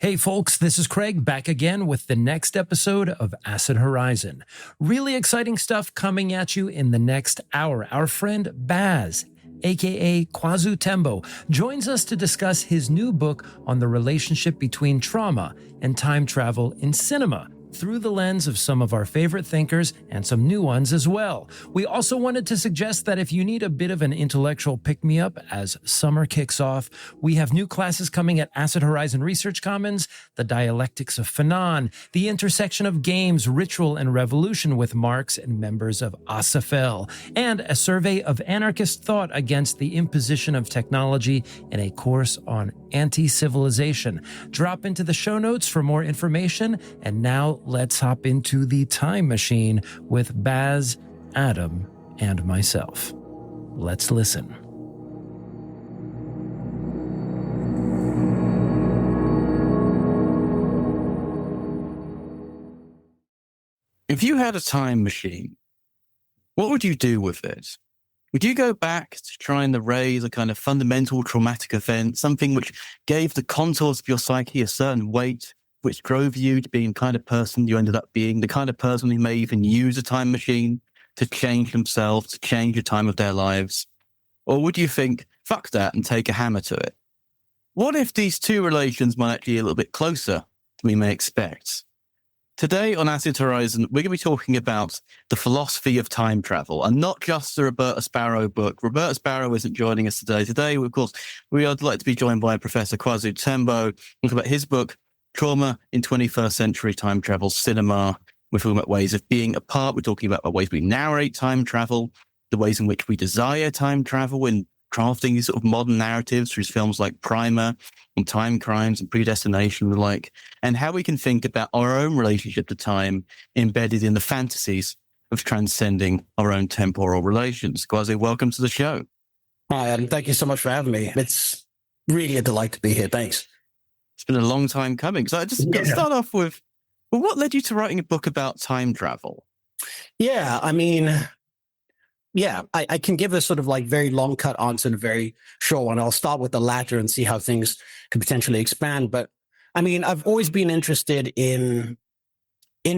Hey folks, this is Craig back again with the next episode of Acid Horizon. Really exciting stuff coming at you in the next hour. Our friend Baz, aka Kwasu Tembo, joins us to discuss his new book on the relationship between trauma and time travel in cinema, through the lens of some of our favorite thinkers and some new ones as well. We also wanted to suggest that if you need a bit of an intellectual pick-me-up as summer kicks off, we have new classes coming at Acid Horizon Research Commons, the dialectics of Fanon, the intersection of games, ritual, and revolution with Marx and members of ASFL, and a survey of anarchist thought against the imposition of technology in a course on anti-civilization. Drop into the show notes for more information, and now let's hop into the time machine with Baz, Adam, and myself. Let's listen. If you had a time machine, what would you do with it? Would you go back to try and erase a kind of fundamental traumatic event, something which gave the contours of your psyche a certain weight, which drove you to being the kind of person you ended up being, the kind of person who may even use a time machine to change themselves, to change the time of their lives? Or would you think, fuck that, and take a hammer to it? What if these two relations might actually be a little bit closer than we may expect? Today on Acid Horizon, we're going to be talking about the philosophy of time travel, and not just the Roberta Sparrow book. Roberta Sparrow isn't joining us today. Today, of course, we are delighted to be joined by Professor Kwasu Tembo, talking about his book, Trauma in 21st Century Time Travel Cinema. We're talking about ways of being apart. We're talking about ways we narrate time travel, the ways in which we desire time travel in crafting these sort of modern narratives through films like Primer and Timecrimes and Predestination and the like, and how we can think about our own relationship to time embedded in the fantasies of transcending our own temporal relations. Kwasu, welcome to the show. Hi, Adam. Thank you so much for having me. It's really a delight to be here. Thanks. It's been a long time coming. So I just got to start off with, well, what led you to writing a book about time travel? I can give a sort of like very long cut answer and a very short one. I'll start with the latter and see how things could potentially expand. But I mean, I've always been interested in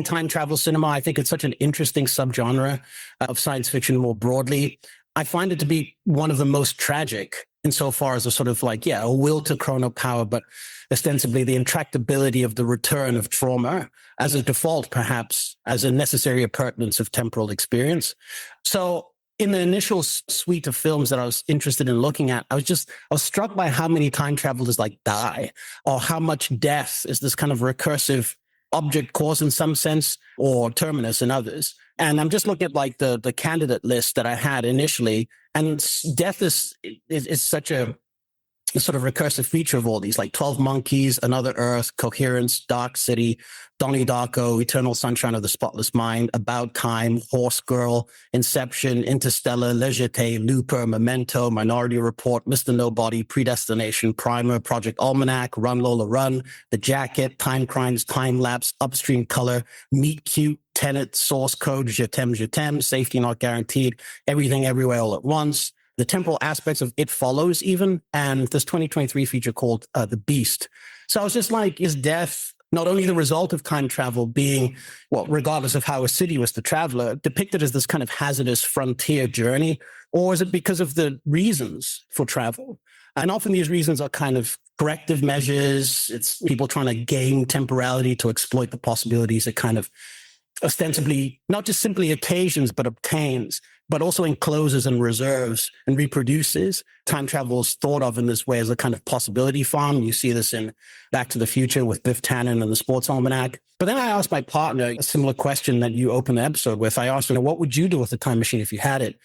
time travel cinema. I think it's such an interesting subgenre of science fiction more broadly. I find it to be one of the most tragic insofar as a sort of like, a will to chrono power, but ostensibly the intractability of the return of trauma as a default, perhaps as a necessary appurtenance of temporal experience. So in the initial suite of films that I was interested in looking at, I was struck by how many time travelers like die, or how much death is this kind of recursive object cause in some sense, or terminus in others. And I'm just looking at like the candidate list that I had initially, and death is such a sort of recursive feature of all these, like 12 Monkeys, Another Earth, Coherence, Dark City, Donnie Darko, Eternal Sunshine of the Spotless Mind, About Time, Horse Girl, Inception, Interstellar, Le Jeté, Looper, Memento, Minority Report, Mr. Nobody, Predestination, Primer, Project Almanac, Run Lola Run, The Jacket, Timecrimes, Time Lapse, Upstream Color, Meet Cute, Tenet, Source Code, Je T'aime, Safety Not Guaranteed, Everything Everywhere All at Once, the temporal aspects of It Follows even, and this 2023 feature called The Beast. So I was just like, is death not only the result of time travel being, well, regardless of how assiduous the traveler, depicted as this kind of hazardous frontier journey, or is it because of the reasons for travel? And often these reasons are kind of corrective measures. It's people trying to game temporality to exploit the possibilities it kind of ostensibly, not just simply occasions, but obtains, but also encloses and reserves and reproduces. Time travel is thought of in this way as a kind of possibility farm. You see this in Back to the Future with Biff Tannen and the Sports Almanac. But then I asked my partner a similar question that you opened the episode with. I asked her, what would you do with a time machine if you had it?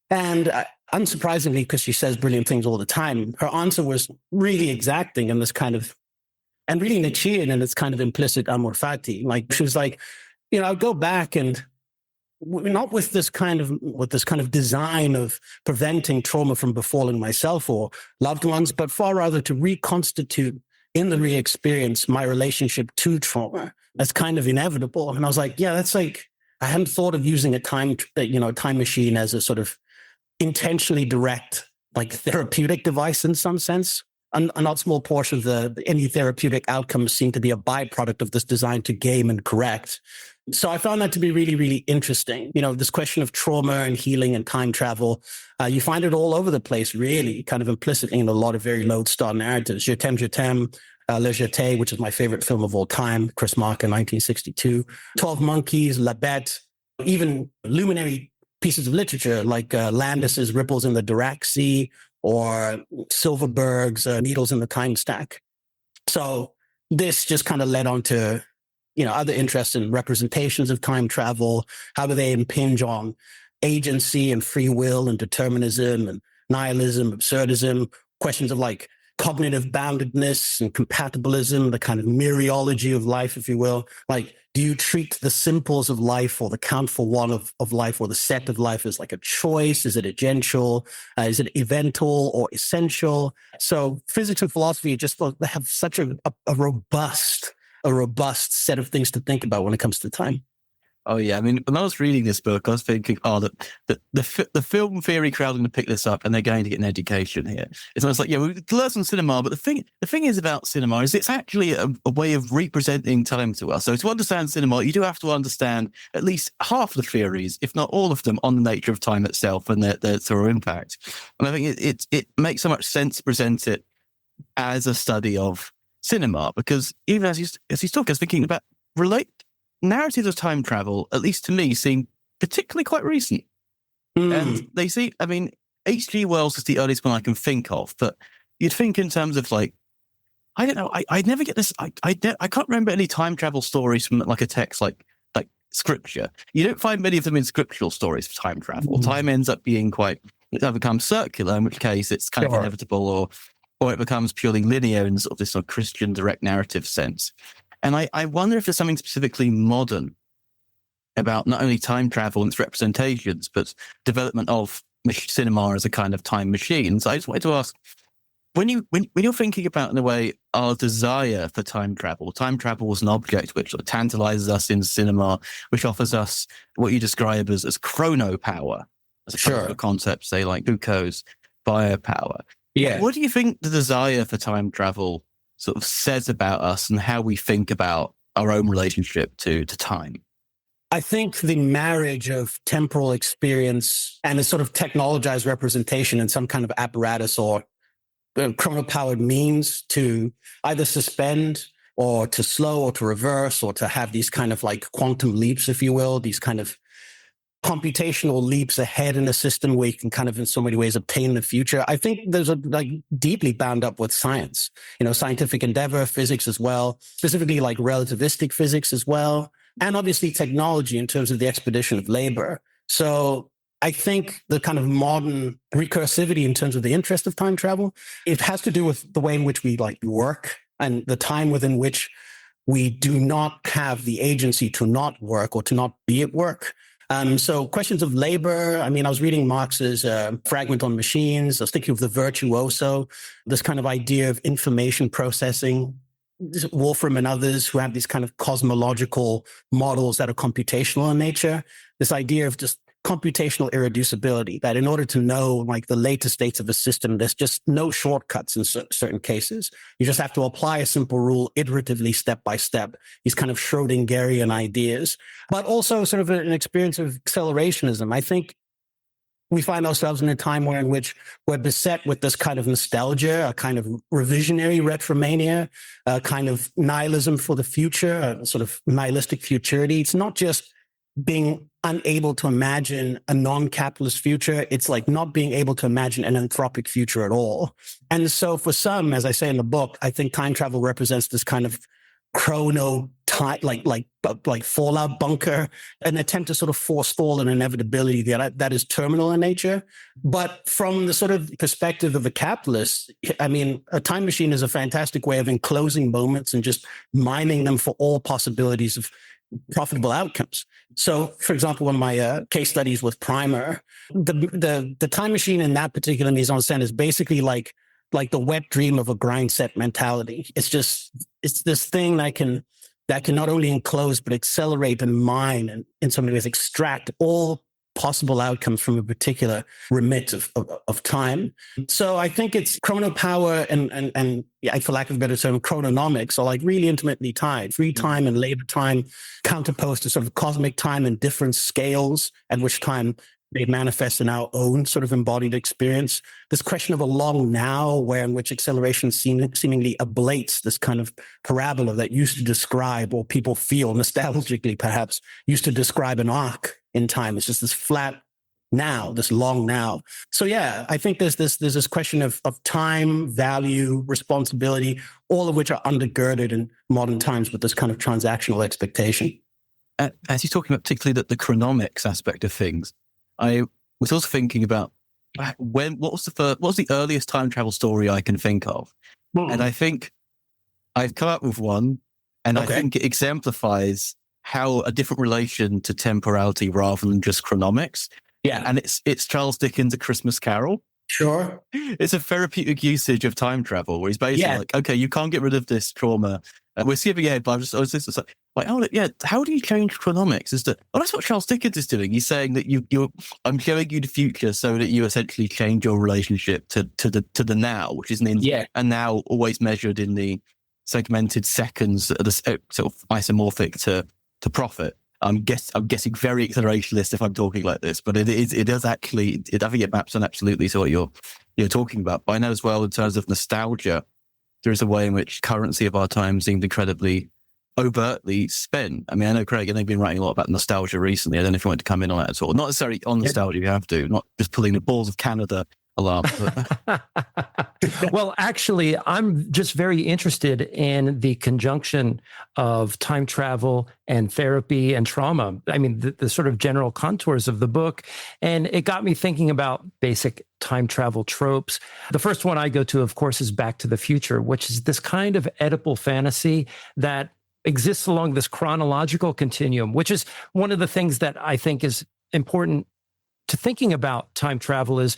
And unsurprisingly, because she says brilliant things all the time, her answer was really exacting in this kind of, and really Nietzschean in its kind of implicit amor fati. Like, she was like, I'd go back and not with this kind of design of preventing trauma from befalling myself or loved ones, but far rather to reconstitute in the re-experience my relationship to trauma as kind of inevitable. And I was like, that's like, I hadn't thought of using a time machine as a sort of intentionally direct, like therapeutic device in some sense. a not small portion of any therapeutic outcomes seem to be a byproduct of this design to game and correct. So I found that to be really, really interesting. This question of trauma and healing and time travel, you find it all over the place, really, kind of implicitly in a lot of very lodestar narratives. Je t'aime, Le Jeté, which is my favorite film of all time, Chris Marker, 1962. 12 Monkeys, La Bête, even luminary pieces of literature like Landis's Ripples in the Dirac Sea or Silverberg's Needles in the Time Stack. So this just kind of led on to other interests in representations of time travel. How do they impinge on agency and free will and determinism and nihilism, absurdism, questions of like cognitive boundedness and compatibilism, the kind of mereology of life, if you will. Like, do you treat the simples of life or the count for one of life or the set of life as like a choice? Is it agential? Is it eventual or essential? So physics and philosophy just have such a robust set of things to think about when it comes to time. Oh yeah, I mean, when I was reading this book, I was thinking, the film theory crowd are going to pick this up, and they're going to get an education here. It's almost like, yeah, we learn some cinema, but the thing is about cinema is it's actually a way of representing time to us. So to understand cinema, you do have to understand at least half the theories, if not all of them, on the nature of time itself and their thorough impact. And I think it makes so much sense to present it as a study of cinema, because even as he's talking, I was thinking about narratives of time travel, at least to me, seem particularly quite recent. And they see, I mean, H.G. Wells is the earliest one I can think of, but you'd think in terms of like, I don't know, I never get this, I can't remember any time travel stories from like a text like scripture. You don't find many of them in scriptural stories of time travel. Time ends up being it becomes circular, in which case it's kind of inevitable, or it becomes purely linear in sort of this sort of Christian direct narrative sense. And I wonder if there's something specifically modern about not only time travel and its representations, but development of cinema as a kind of time machine. So I just wanted to ask, when you're thinking about, in a way, our desire for time travel is an object which sort of tantalizes us in cinema, which offers us what you describe as chrono power, as a kind of concept, say like Foucault's biopower. Yeah. What do you think the desire for time travel sort of says about us and how we think about our own relationship to time? I think the marriage of temporal experience and a sort of technologized representation in some kind of apparatus or chrono-powered means to either suspend or to slow or to reverse or to have these kind of like quantum leaps, if you will, these kind of computational leaps ahead in a system where you can kind of in so many ways obtain the future. I think there's like deeply bound up with science, scientific endeavor, physics as well, specifically like relativistic physics as well, and obviously technology in terms of the expedition of labor. So I think the kind of modern recursivity in terms of the interest of time travel, it has to do with the way in which we like work and the time within which we do not have the agency to not work or to not be at work. So questions of labor, I mean, I was reading Marx's Fragment on Machines. I was thinking of the virtuoso, this kind of idea of information processing. Wolfram and others who have these kind of cosmological models that are computational in nature, this idea of just computational irreducibility, that in order to know like the later states of a system, there's just no shortcuts in certain cases. You just have to apply a simple rule iteratively, step by step, these kind of Schrödingerian ideas, but also sort of an experience of accelerationism. I think we find ourselves in a time in which we're beset with this kind of nostalgia, a kind of revisionary retromania, a kind of nihilism for the future, a sort of nihilistic futurity. It's not just being unable to imagine a non-capitalist future. It's like not being able to imagine an anthropic future at all. And so for some, as I say in the book, I think time travel represents this kind of chrono time, like fallout bunker, an attempt to sort of forestall an inevitability that is terminal in nature. But from the sort of perspective of a capitalist, I mean, a time machine is a fantastic way of enclosing moments and just mining them for all possibilities of profitable outcomes. So, for example, one of my case studies with Primer, the time machine in that particular mise en scène is basically like the wet dream of a grind set mentality. It's this thing that can not only enclose but accelerate and mine and in some ways extract all possible outcomes from a particular remit of time. So I think it's chronopower and for lack of a better term, chrononomics are like really intimately tied. Free time and labor time counterposed to sort of cosmic time and different scales at which time they manifest in our own sort of embodied experience. This question of a long now, where in which acceleration seemingly ablates this kind of parabola that used to describe, or people feel nostalgically perhaps, used to describe an arc in time. It's just this flat now, this long now. So yeah, I think there's this question of time, value, responsibility, all of which are undergirded in modern times with this kind of transactional expectation. As you're talking about particularly the chronomics aspect of things, I was also thinking about what was the earliest time travel story I can think of? And I think I've come up with one, and I think it exemplifies how a different relation to temporality rather than just chronomics. Yeah. And it's Charles Dickens' A Christmas Carol. Sure. It's a therapeutic usage of time travel where he's basically like, okay, you can't get rid of this trauma. We're skipping ahead, but how do you change chronomics? That's what Charles Dickens is doing. He's saying that I'm showing you the future so that you essentially change your relationship to the now, which is and now always measured in the segmented seconds that are sort of isomorphic to profit. I'm guessing very accelerationist if I'm talking like this, but I think it maps on absolutely to what you're talking about. But I know as well in terms of nostalgia, there is a way in which currency of our time seemed incredibly overtly spent. I mean, I know, Craig, you've been writing a lot about nostalgia recently. I don't know if you want to come in on that at all. Not necessarily on nostalgia, you have to, not just pulling the balls of Canada alarm. Well, actually, I'm just very interested in the conjunction of time travel and therapy and trauma. I mean, the sort of general contours of the book. And it got me thinking about basic time travel tropes. The first one I go to, of course, is Back to the Future, which is this kind of Oedipal fantasy that exists along this chronological continuum, which is one of the things that I think is important to thinking about time travel is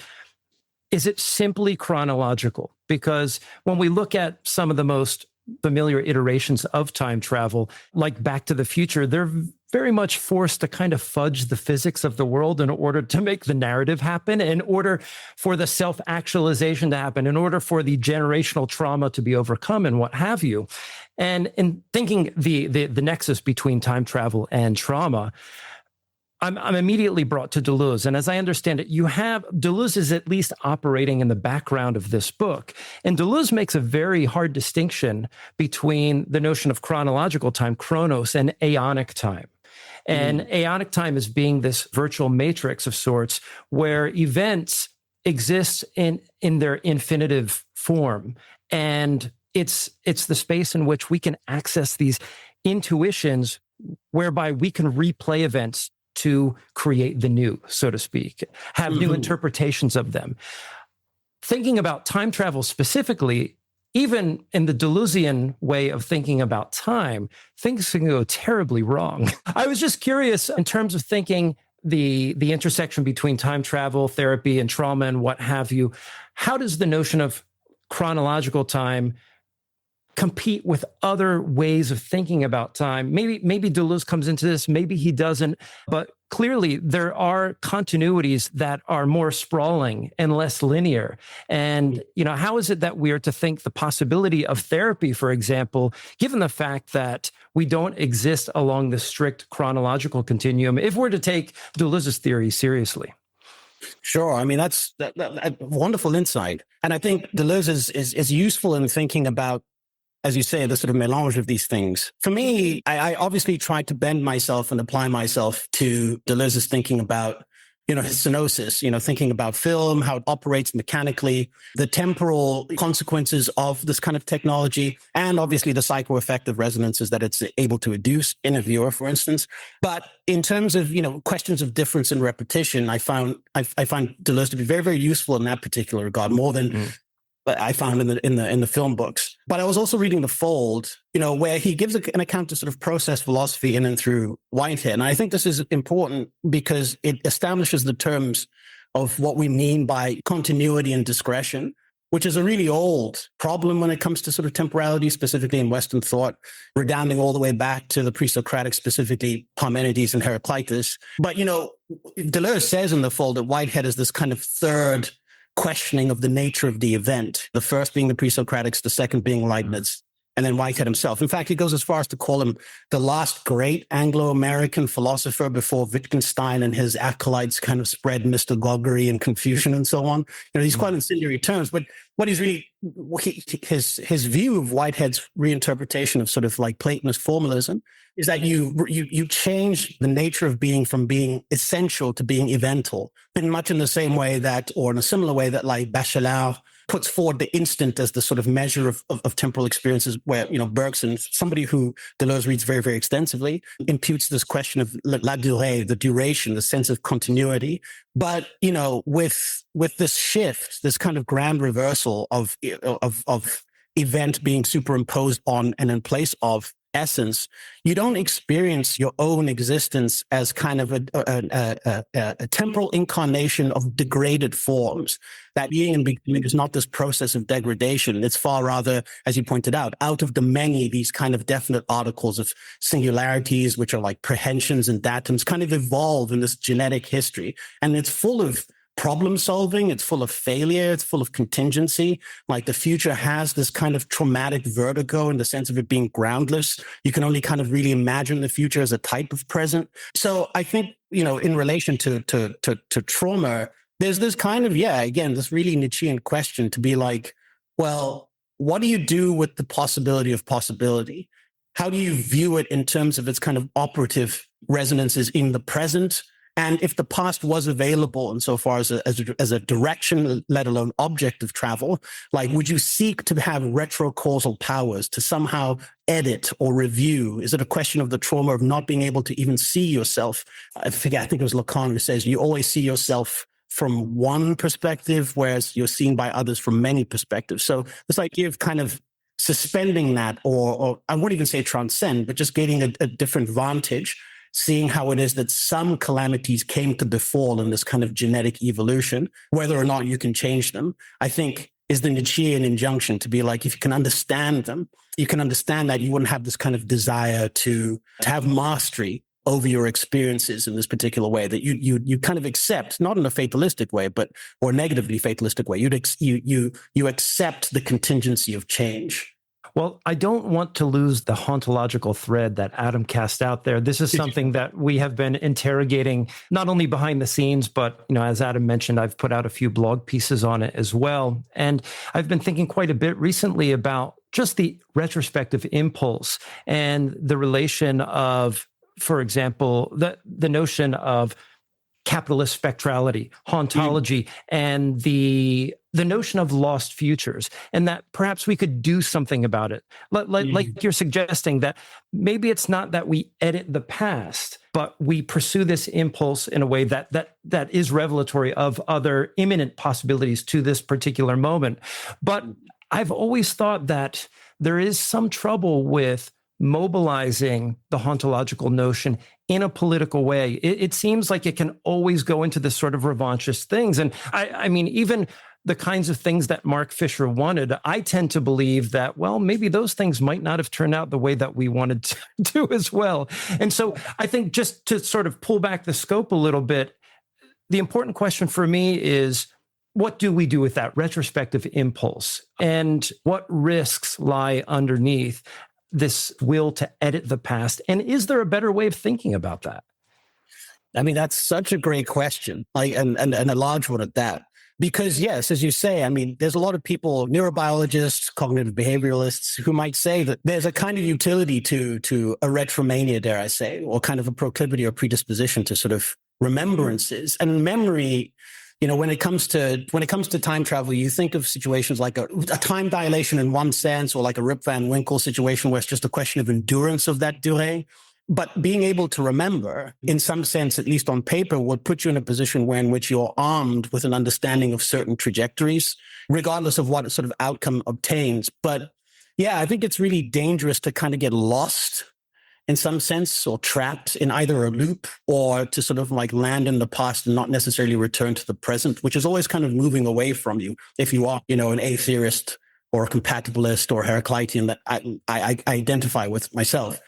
it simply chronological? Because when we look at some of the most familiar iterations of time travel, like Back to the Future, they're very much forced to kind of fudge the physics of the world in order to make the narrative happen, in order for the self-actualization to happen, in order for the generational trauma to be overcome and what have you. And in thinking the nexus between time travel and trauma, I'm immediately brought to Deleuze. And as I understand it, Deleuze is at least operating in the background of this book. And Deleuze makes a very hard distinction between the notion of chronological time, chronos, and aeonic time. And aeonic time is being this virtual matrix of sorts where events exist in their infinitive form. And it's the space in which we can access these intuitions whereby we can replay events to create the new, so to speak, have new interpretations of them. Thinking about time travel specifically, even in the Deleuzian way of thinking about time, things can go terribly wrong. I was just curious in terms of thinking the intersection between time travel, therapy, and trauma and what have you. How does the notion of chronological time compete with other ways of thinking about time? Maybe Deleuze comes into this, maybe he doesn't, but clearly there are continuities that are more sprawling and less linear. And, how is it that we are to think the possibility of therapy, for example, given the fact that we don't exist along the strict chronological continuum, if we're to take Deleuze's theory seriously? Sure. I mean, that's a wonderful insight. And I think Deleuze is useful in thinking about, as you say, the sort of melange of these things. For me, I obviously tried to bend myself and apply myself to Deleuze's thinking about, his synosis, thinking about film, how it operates mechanically, the temporal consequences of this kind of technology, and obviously the psychoaffective resonances that it's able to induce in a viewer, for instance. But in terms of, questions of difference and repetition, I find Deleuze to be very, very useful in that particular regard, more than I found in the film books. But I was also reading The Fold, where he gives an account of sort of process philosophy in and through Whitehead. And I think this is important because it establishes the terms of what we mean by continuity and discretion, which is a really old problem when it comes to sort of temporality, specifically in Western thought, redounding all the way back to the pre-Socratic, specifically Parmenides and Heraclitus. But, Deleuze says in the Fall that Whitehead is this kind of third questioning of the nature of the event, the first being the pre-Socratics, the second being Leibniz, and then Whitehead himself. In fact, he goes as far as to call him the last great Anglo-American philosopher before Wittgenstein and his acolytes kind of spread mystagoguery and confusion and so on. These quite incendiary terms, but what he's really, his view of Whitehead's reinterpretation of sort of like Platonist formalism is that you change the nature of being from being essential to being evental, in much in the same way that, or in a similar way that like Bachelard puts forward the instant as the sort of measure of temporal experiences, where, Bergson, somebody who Deleuze reads very, very extensively, imputes this question of la durée, the duration, the sense of continuity. But, with this shift, this kind of grand reversal of event being superimposed on and in place of essence, you don't experience your own existence as kind of a temporal incarnation of degraded forms. That being and becoming is not this process of degradation. It's far rather, as you pointed out of the many, these kind of definite articles of singularities, which are like prehensions and datums, kind of evolve in this genetic history. And it's full of problem solving, it's full of failure, it's full of contingency. Like the future has this kind of traumatic vertigo in the sense of it being groundless. You can only kind of really imagine the future as a type of present. So I think, in relation to trauma, there's this kind of, again, this really Nietzschean question to be like, well, what do you do with the possibility of possibility? How do you view it in terms of its kind of operative resonances in the present? And if the past was available insofar as a direction, let alone object of travel, like, would you seek to have retrocausal powers to somehow edit or review? Is it a question of the trauma of not being able to even see yourself? I think it was Lacan who says you always see yourself from one perspective, whereas you're seen by others from many perspectives. So this idea of kind of suspending that, or I wouldn't even say transcend, but just getting a different vantage, seeing how it is that some calamities came to befall in this kind of genetic evolution, whether or not you can change them, I think is the Nietzschean injunction to be like, if you can understand them, you can understand that you wouldn't have this kind of desire to have mastery over your experiences in this particular way, that you kind of accept, not in a fatalistic way, but or negatively fatalistic way. You accept the contingency of change. Well, I don't want to lose the hauntological thread that Adam cast out there. This is something that we have been interrogating, not only behind the scenes, but, as Adam mentioned, I've put out a few blog pieces on it as well. And I've been thinking quite a bit recently about just the retrospective impulse and the relation of, for example, the notion of capitalist spectrality, hauntology, and the notion of lost futures, and that perhaps we could do something about it. Like you're suggesting, that maybe it's not that we edit the past, but we pursue this impulse in a way that is revelatory of other imminent possibilities to this particular moment. But I've always thought that there is some trouble with mobilizing the hauntological notion in a political way. It seems like it can always go into this sort of revanchist things. And I mean, even the kinds of things that Mark Fisher wanted, I tend to believe that, well, maybe those things might not have turned out the way that we wanted to do as well. And so I think, just to sort of pull back the scope a little bit, the important question for me is, what do we do with that retrospective impulse? And what risks lie underneath this will to edit the past? And is there a better way of thinking about that? I mean, that's such a great question, and a large one at that. Because yes, as you say, I mean, there's a lot of people, neurobiologists, cognitive behavioralists, who might say that there's a kind of utility to a retromania, dare I say, or kind of a proclivity or predisposition to sort of remembrances. And memory, when it comes to time travel, you think of situations like a time dilation in one sense, or like a Rip Van Winkle situation where it's just a question of endurance of that durée. But being able to remember, in some sense, at least on paper, would put you in a position in which you're armed with an understanding of certain trajectories, regardless of what sort of outcome obtains. But yeah, I think it's really dangerous to kind of get lost in some sense, or trapped in either a loop or to sort of like land in the past and not necessarily return to the present, which is always kind of moving away from you. If you are, an atheist or a compatibilist or Heraclitean that I identify with myself.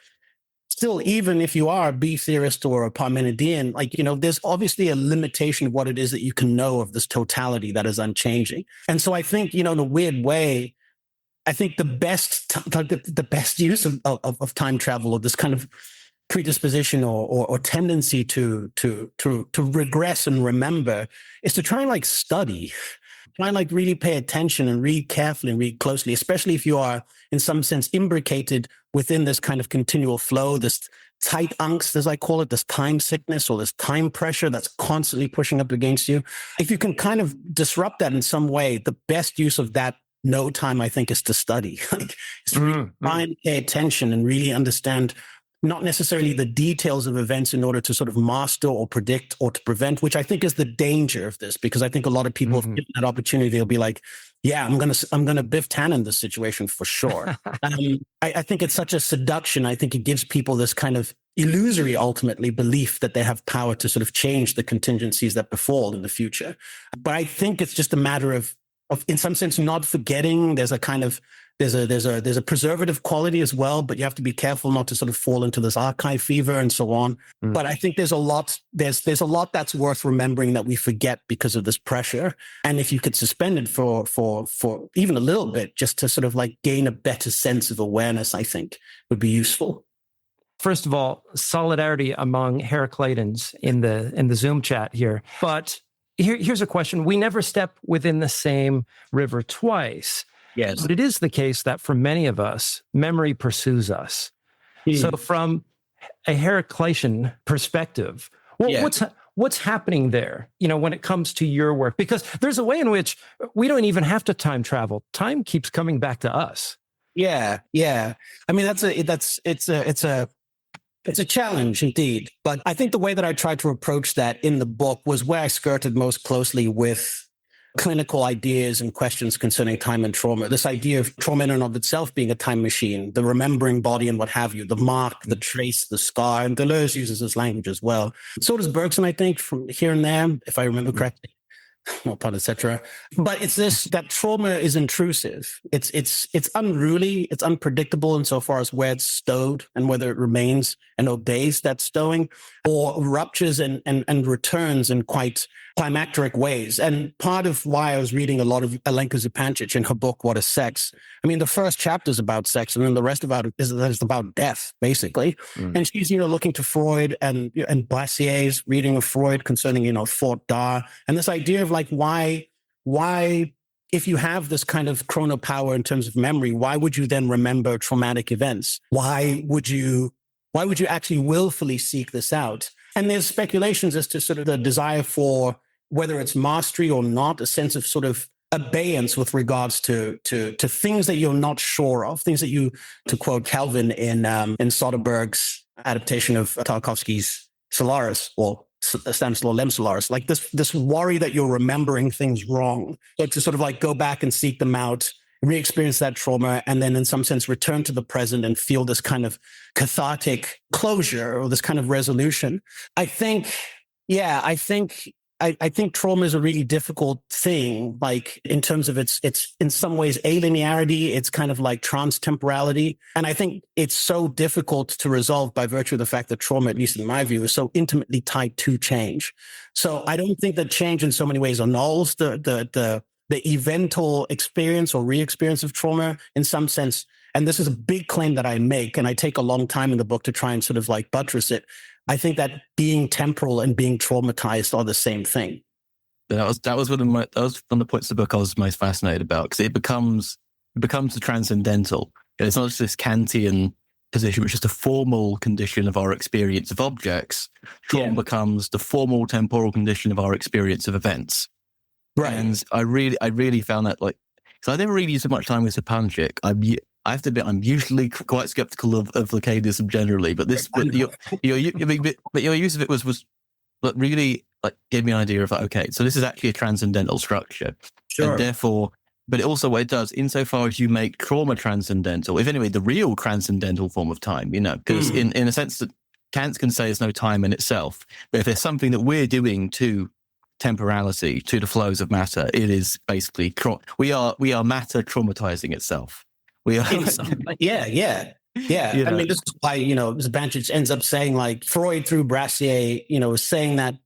Still, even if you are a B theorist or a Parmenidean, there's obviously a limitation of what it is that you can know of this totality that is unchanging. And so I think, in a weird way, I think the best use of time travel, or this kind of predisposition or tendency to regress and remember, is to try and study. Try and really pay attention and read carefully and read closely, especially if you are in some sense imbricated within this kind of continual flow, this tight angst, as I call it, this time sickness or this time pressure that's constantly pushing up against you. If you can kind of disrupt that in some way, the best use of that no time, I think, is to study. Is to really try and pay attention and really understand not necessarily the details of events in order to sort of master or predict or to prevent, which I think is the danger of this, because I think a lot of people, if given that opportunity, they'll be like, yeah, I'm gonna Biff Tannen this situation for sure. I think it's such a seduction. I think it gives people this kind of illusory, ultimately, belief that they have power to sort of change the contingencies that befall in the future. But I think it's just a matter of in some sense, not forgetting. There's a kind of there's a preservative quality as well, but you have to be careful not to sort of fall into this archive fever and so on. But I think there's a lot that's worth remembering that we forget because of this pressure. And if you could suspend it for even a little bit, just to sort of gain a better sense of awareness, I think would be useful. First of all, solidarity among Heracleitans in the Zoom chat here. But here's a question. We never step within the same river twice. Yes. But it is the case that for many of us, memory pursues us. So from a Heraclitean perspective, what's happening there, when it comes to your work? Because there's a way in which we don't even have to time travel. Time keeps coming back to us. Yeah. I mean, it's a challenge indeed. But I think the way that I tried to approach that in the book was where I skirted most closely with clinical ideas and questions concerning time and trauma. This idea of trauma in and of itself being a time machine, the remembering body and what have you, the mark, the trace, the scar, and Deleuze uses this language as well. So does Bergson, I think, from here and there, if I remember correctly. Not part, etc. But it's this, that trauma is intrusive. It's unruly. It's unpredictable insofar as where it's stowed and whether it remains and obeys that stowing, or ruptures and returns in quite climacteric ways. And part of why I was reading a lot of Alenka Zupancic in her book, What is Sex? I mean, the first chapter is about sex, and then the rest about it is about death, basically. And she's, looking to Freud and Boissier's reading of Freud concerning, Fort Da, and this idea of why, if you have this kind of chronopower in terms of memory, why would you then remember traumatic events? Why would you actually willfully seek this out? And there's speculations as to sort of the desire for whether it's mastery or not, a sense of sort of abeyance with regards to things that you're not sure of, things that you, to quote Calvin in Soderbergh's adaptation of Tarkovsky's Solaris, or Stanislaw Lem Solaris, this worry that you're remembering things wrong. So to sort of go back and seek them out, re-experience that trauma, and then in some sense return to the present and feel this kind of cathartic closure or this kind of resolution. I think trauma is a really difficult thing, in terms of its in some ways alienarity, it's kind of like trans-temporality. And I think it's so difficult to resolve by virtue of the fact that trauma, at least in my view, is so intimately tied to change. So I don't think that change in so many ways annuls the eventual experience or re-experience of trauma in some sense. And this is a big claim that I make, and I take a long time in the book to try and sort of buttress it. I think that being temporal and being traumatized are the same thing. That was one of the points of the book I was most fascinated about, because it becomes the transcendental. It's not just this Kantian position, which is the formal condition of our experience of objects. Trauma becomes the formal temporal condition of our experience of events. Right. And I really found that, so I never really used so much time with Zupancic. I have to admit, I'm usually quite skeptical of Lacanianism generally, but your use of it was really gave me an idea of okay, so this is actually a transcendental structure, sure. And therefore But also what it does, insofar as you make trauma transcendental, if anyway, the real transcendental form of time, because in a sense that Kant can say there's no time in itself. But if there's something that we're doing to temporality, to the flows of matter, it is basically, we are matter traumatizing itself. We are. Yeah. I mean, this is why, Zbancic ends up saying, like, Freud through Brassier, is saying that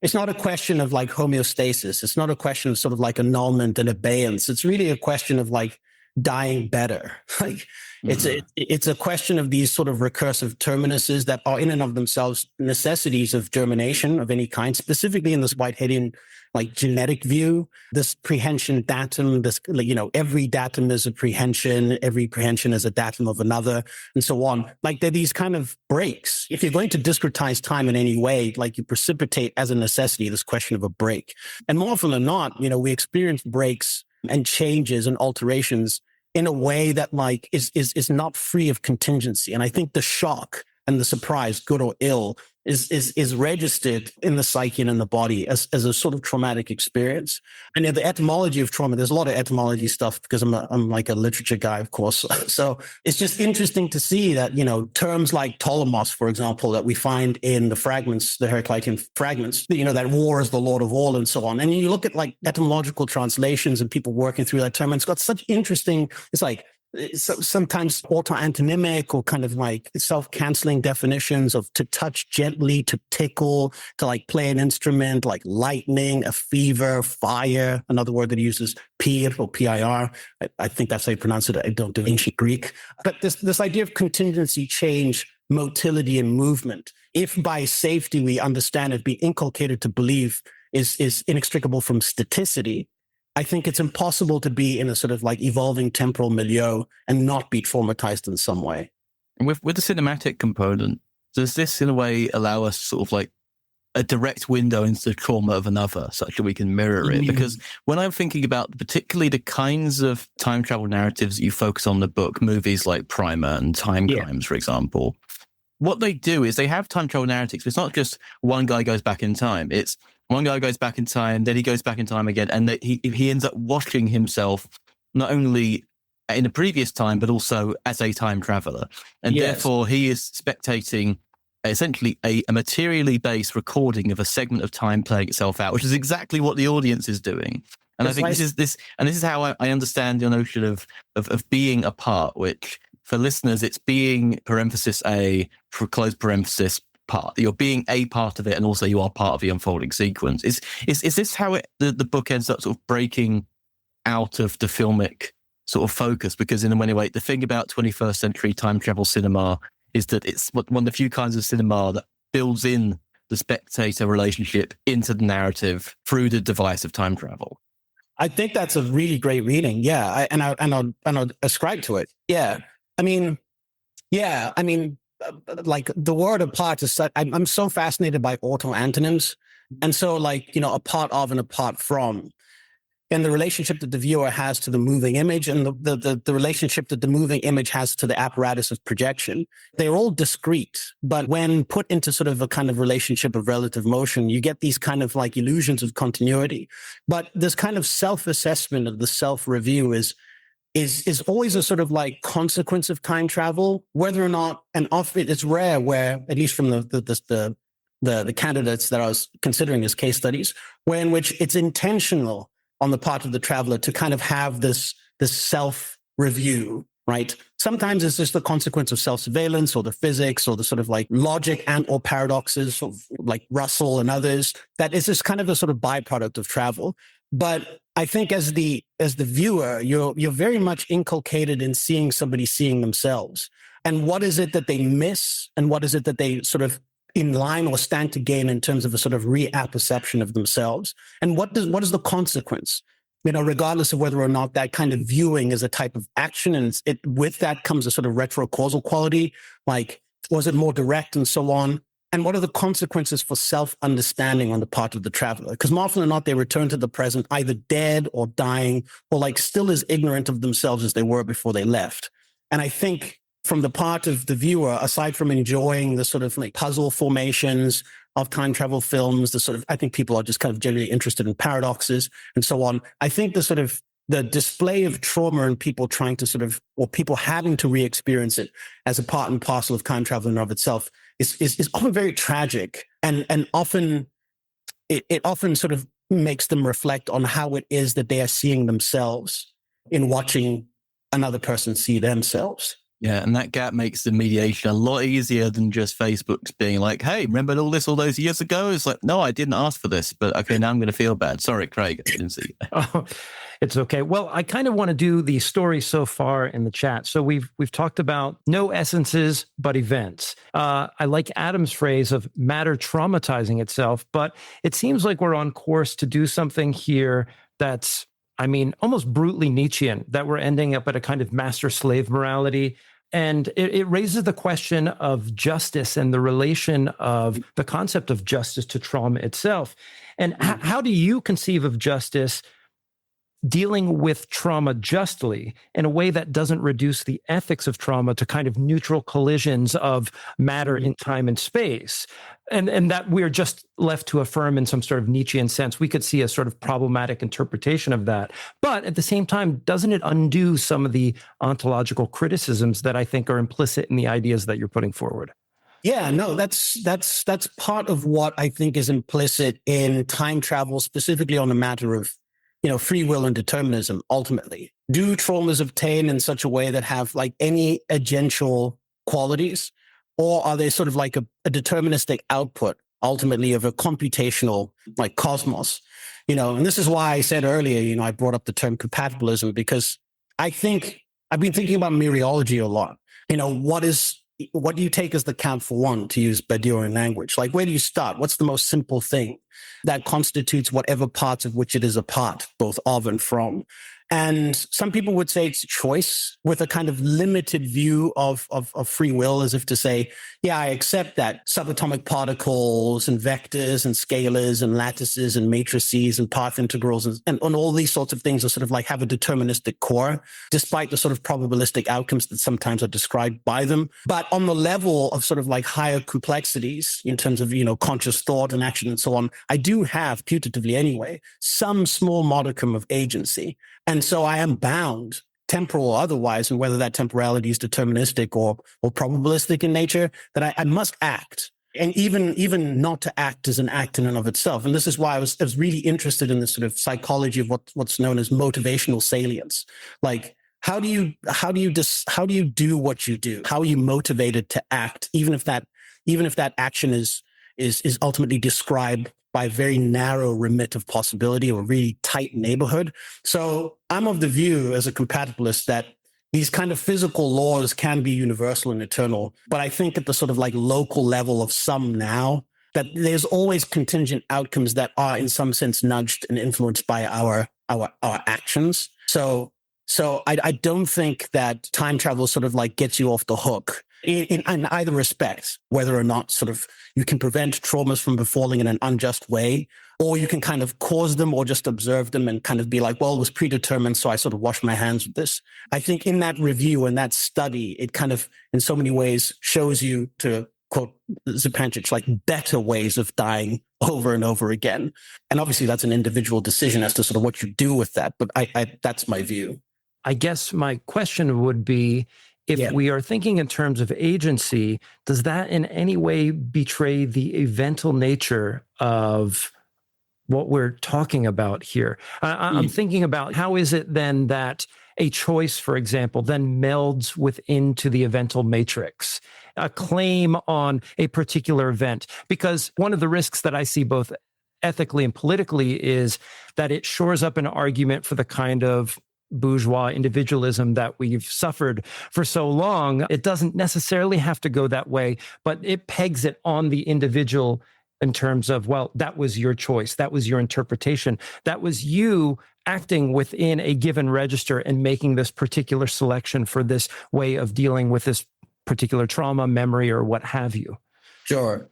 it's not a question of like homeostasis. It's not a question of sort of like annulment and abeyance. It's really a question of like dying better. Like it's a question of these sort of recursive terminuses that are in and of themselves necessities of germination of any kind, specifically in this Whiteheadian like genetic view, this prehension datum, this, every datum is a prehension, every prehension is a datum of another, and so on. Like they're these kind of breaks. If you're going to discretize time in any way, like you precipitate as a necessity this question of a break. And more often than not, we experience breaks and changes and alterations in a way that like is not free of contingency. And I think the shock and the surprise, good or ill, is registered in the psyche and in the body as a sort of traumatic experience. And the etymology of trauma, there's a lot of etymology stuff because I'm like a literature guy, of course. So it's just interesting to see that, terms like Ptolemos, for example, that we find in the fragments, the Heraclitean fragments, that war is the Lord of all and so on. And you look at like etymological translations and people working through that term, and it's got such interesting, it's like, sometimes auto-antonymic or kind of like self-canceling definitions of to touch gently, to tickle, to like play an instrument, like lightning, a fever, fire. Another word that uses pir or pir. I think that's how you pronounce it. I don't do ancient Greek. But this idea of contingency, change, motility, and movement, if by safety we understand it, be inculcated to believe is inextricable from staticity, I think it's impossible to be in a sort of like evolving temporal milieu and not be traumatized in some way. And with the cinematic component, does this in a way allow us sort of like a direct window into the trauma of another, such that we can mirror it? Because when I'm thinking about particularly the kinds of time travel narratives that you focus on in the book, movies like Primer and Timecrimes, for example, what they do is they have time travel narratives. It's not just one guy goes back in time. It's one guy goes back in time, then he goes back in time again, and he ends up watching himself not only in a previous time, but also as a time traveler. And therefore, he is spectating essentially a materially based recording of a segment of time playing itself out, which is exactly what the audience is doing. And I think this is how I understand your notion of being a part, which for listeners, it's being parenthesis a for close parenthesis part. You're being a part of it, and also you are part of the unfolding sequence. Is this how the book ends up sort of breaking out of the filmic sort of focus? Because in a way, the thing about 21st century time travel cinema is that it's one of the few kinds of cinema that builds in the spectator relationship into the narrative through the device of time travel. I think that's a really great reading. Yeah, I'll ascribe to it. Yeah, I mean, like the word apart is I'm so fascinated by auto-antonyms. And so like, a part of and apart from, and the relationship that the viewer has to the moving image and the relationship that the moving image has to the apparatus of projection, they're all discrete. But when put into sort of a kind of relationship of relative motion, you get these kind of like illusions of continuity. But this kind of self-assessment of the self-review is always a sort of like consequence of time travel, whether or not, and often it's rare where, at least from the candidates that I was considering as case studies, where in which it's intentional on the part of the traveler to kind of have this self-review, right? Sometimes it's just the consequence of self-surveillance or the physics or the sort of like logic and or paradoxes of like Russell and others, that is just kind of a sort of byproduct of travel. But I think as the viewer, you're very much inculcated in seeing somebody seeing themselves. And what is it that they miss? And what is it that they sort of in line or stand to gain in terms of a sort of reapperception of themselves? And what is the consequence? Regardless of whether or not that kind of viewing is a type of action, and with that comes a sort of retrocausal quality, like was it more direct and so on? And what are the consequences for self-understanding on the part of the traveler? Because more often than not, they return to the present either dead or dying or like still as ignorant of themselves as they were before they left. And I think from the part of the viewer, aside from enjoying the sort of like puzzle formations of time travel films, I think people are just kind of generally interested in paradoxes and so on. I think the sort of the display of trauma and people trying to or people having to re-experience it as a part and parcel of time travel in and of itself is often very tragic. And often, it often sort of makes them reflect on how it is that they are seeing themselves in watching another person see themselves. Yeah, and that gap makes the mediation a lot easier than just Facebook's being like, hey, remember all this all those years ago? It's like, no, I didn't ask for this, but okay, now I'm going to feel bad. Sorry, Craig, I didn't see you. Oh, it's okay. Well, I kind of want to do the story so far in the chat. So we've talked about no essences, but events. I like Adam's phrase of matter traumatizing itself, but it seems like we're on course to do something here that's, almost brutally Nietzschean, that we're ending up at a kind of master-slave morality. And it raises the question of justice and the relation of the concept of justice to trauma itself. And how do you conceive of justice dealing with trauma justly in a way that doesn't reduce the ethics of trauma to kind of neutral collisions of matter in time and space? And that we're just left to affirm in some sort of Nietzschean sense. We could see a sort of problematic interpretation of that. But at the same time, doesn't it undo some of the ontological criticisms that I think are implicit in the ideas that you're putting forward? Yeah, no, that's part of what I think is implicit in time travel, specifically on the matter of, free will and determinism. Ultimately, do traumas obtain in such a way that have like any agential qualities? Or are they sort of like a deterministic output, ultimately, of a computational like cosmos? And this is why I said earlier, I brought up the term compatibilism, because I think I've been thinking about mereology a lot. What do you take as the count for one, to use Badiouian language? Like, where do you start? What's the most simple thing that constitutes whatever parts of which it is a part, both of and from? And some people would say it's choice, with a kind of limited view of free will, as if to say, yeah, I accept that subatomic particles and vectors and scalars and lattices and matrices and path integrals and all these sorts of things are sort of like have a deterministic core, despite the sort of probabilistic outcomes that sometimes are described by them. But on the level of sort of like higher complexities in terms of, conscious thought and action and so on, I do have, putatively anyway, some small modicum of agency. And so I am bound, temporal or otherwise, and whether that temporality is deterministic or probabilistic in nature, that I must act. And even not to act is an act in and of itself. And this is why I was really interested in this sort of psychology of what's known as motivational salience. Like, how do you do what you do? How are you motivated to act, even if that action is ultimately described by a very narrow remit of possibility or a really tight neighborhood? So I'm of the view as a compatibilist that these kind of physical laws can be universal and eternal. But I think at the sort of like local level of some now, that there's always contingent outcomes that are in some sense nudged and influenced by our actions. So I don't think that time travel sort of like gets you off the hook in either respect, whether or not sort of you can prevent traumas from befalling in an unjust way, or you can kind of cause them or just observe them and kind of be like, well, it was predetermined, so I sort of wash my hands with this. I think in that review and that study, it kind of in so many ways shows you, to quote Zupancic, like better ways of dying over and over again. And obviously that's an individual decision as to sort of what you do with that. But I that's my view. I guess my question would be, if we are thinking in terms of agency, does that in any way betray the eventual nature of what we're talking about here? I'm thinking about, how is it then that a choice, for example, then melds into the eventual matrix, a claim on a particular event? Because one of the risks that I see both ethically and politically is that it shores up an argument for the kind of bourgeois individualism that we've suffered for so long. It doesn't necessarily have to go that way, but it pegs it on the individual in terms of, well, that was your choice. That was your interpretation. That was you acting within a given register and making this particular selection for this way of dealing with this particular trauma, memory, or what have you. Sure.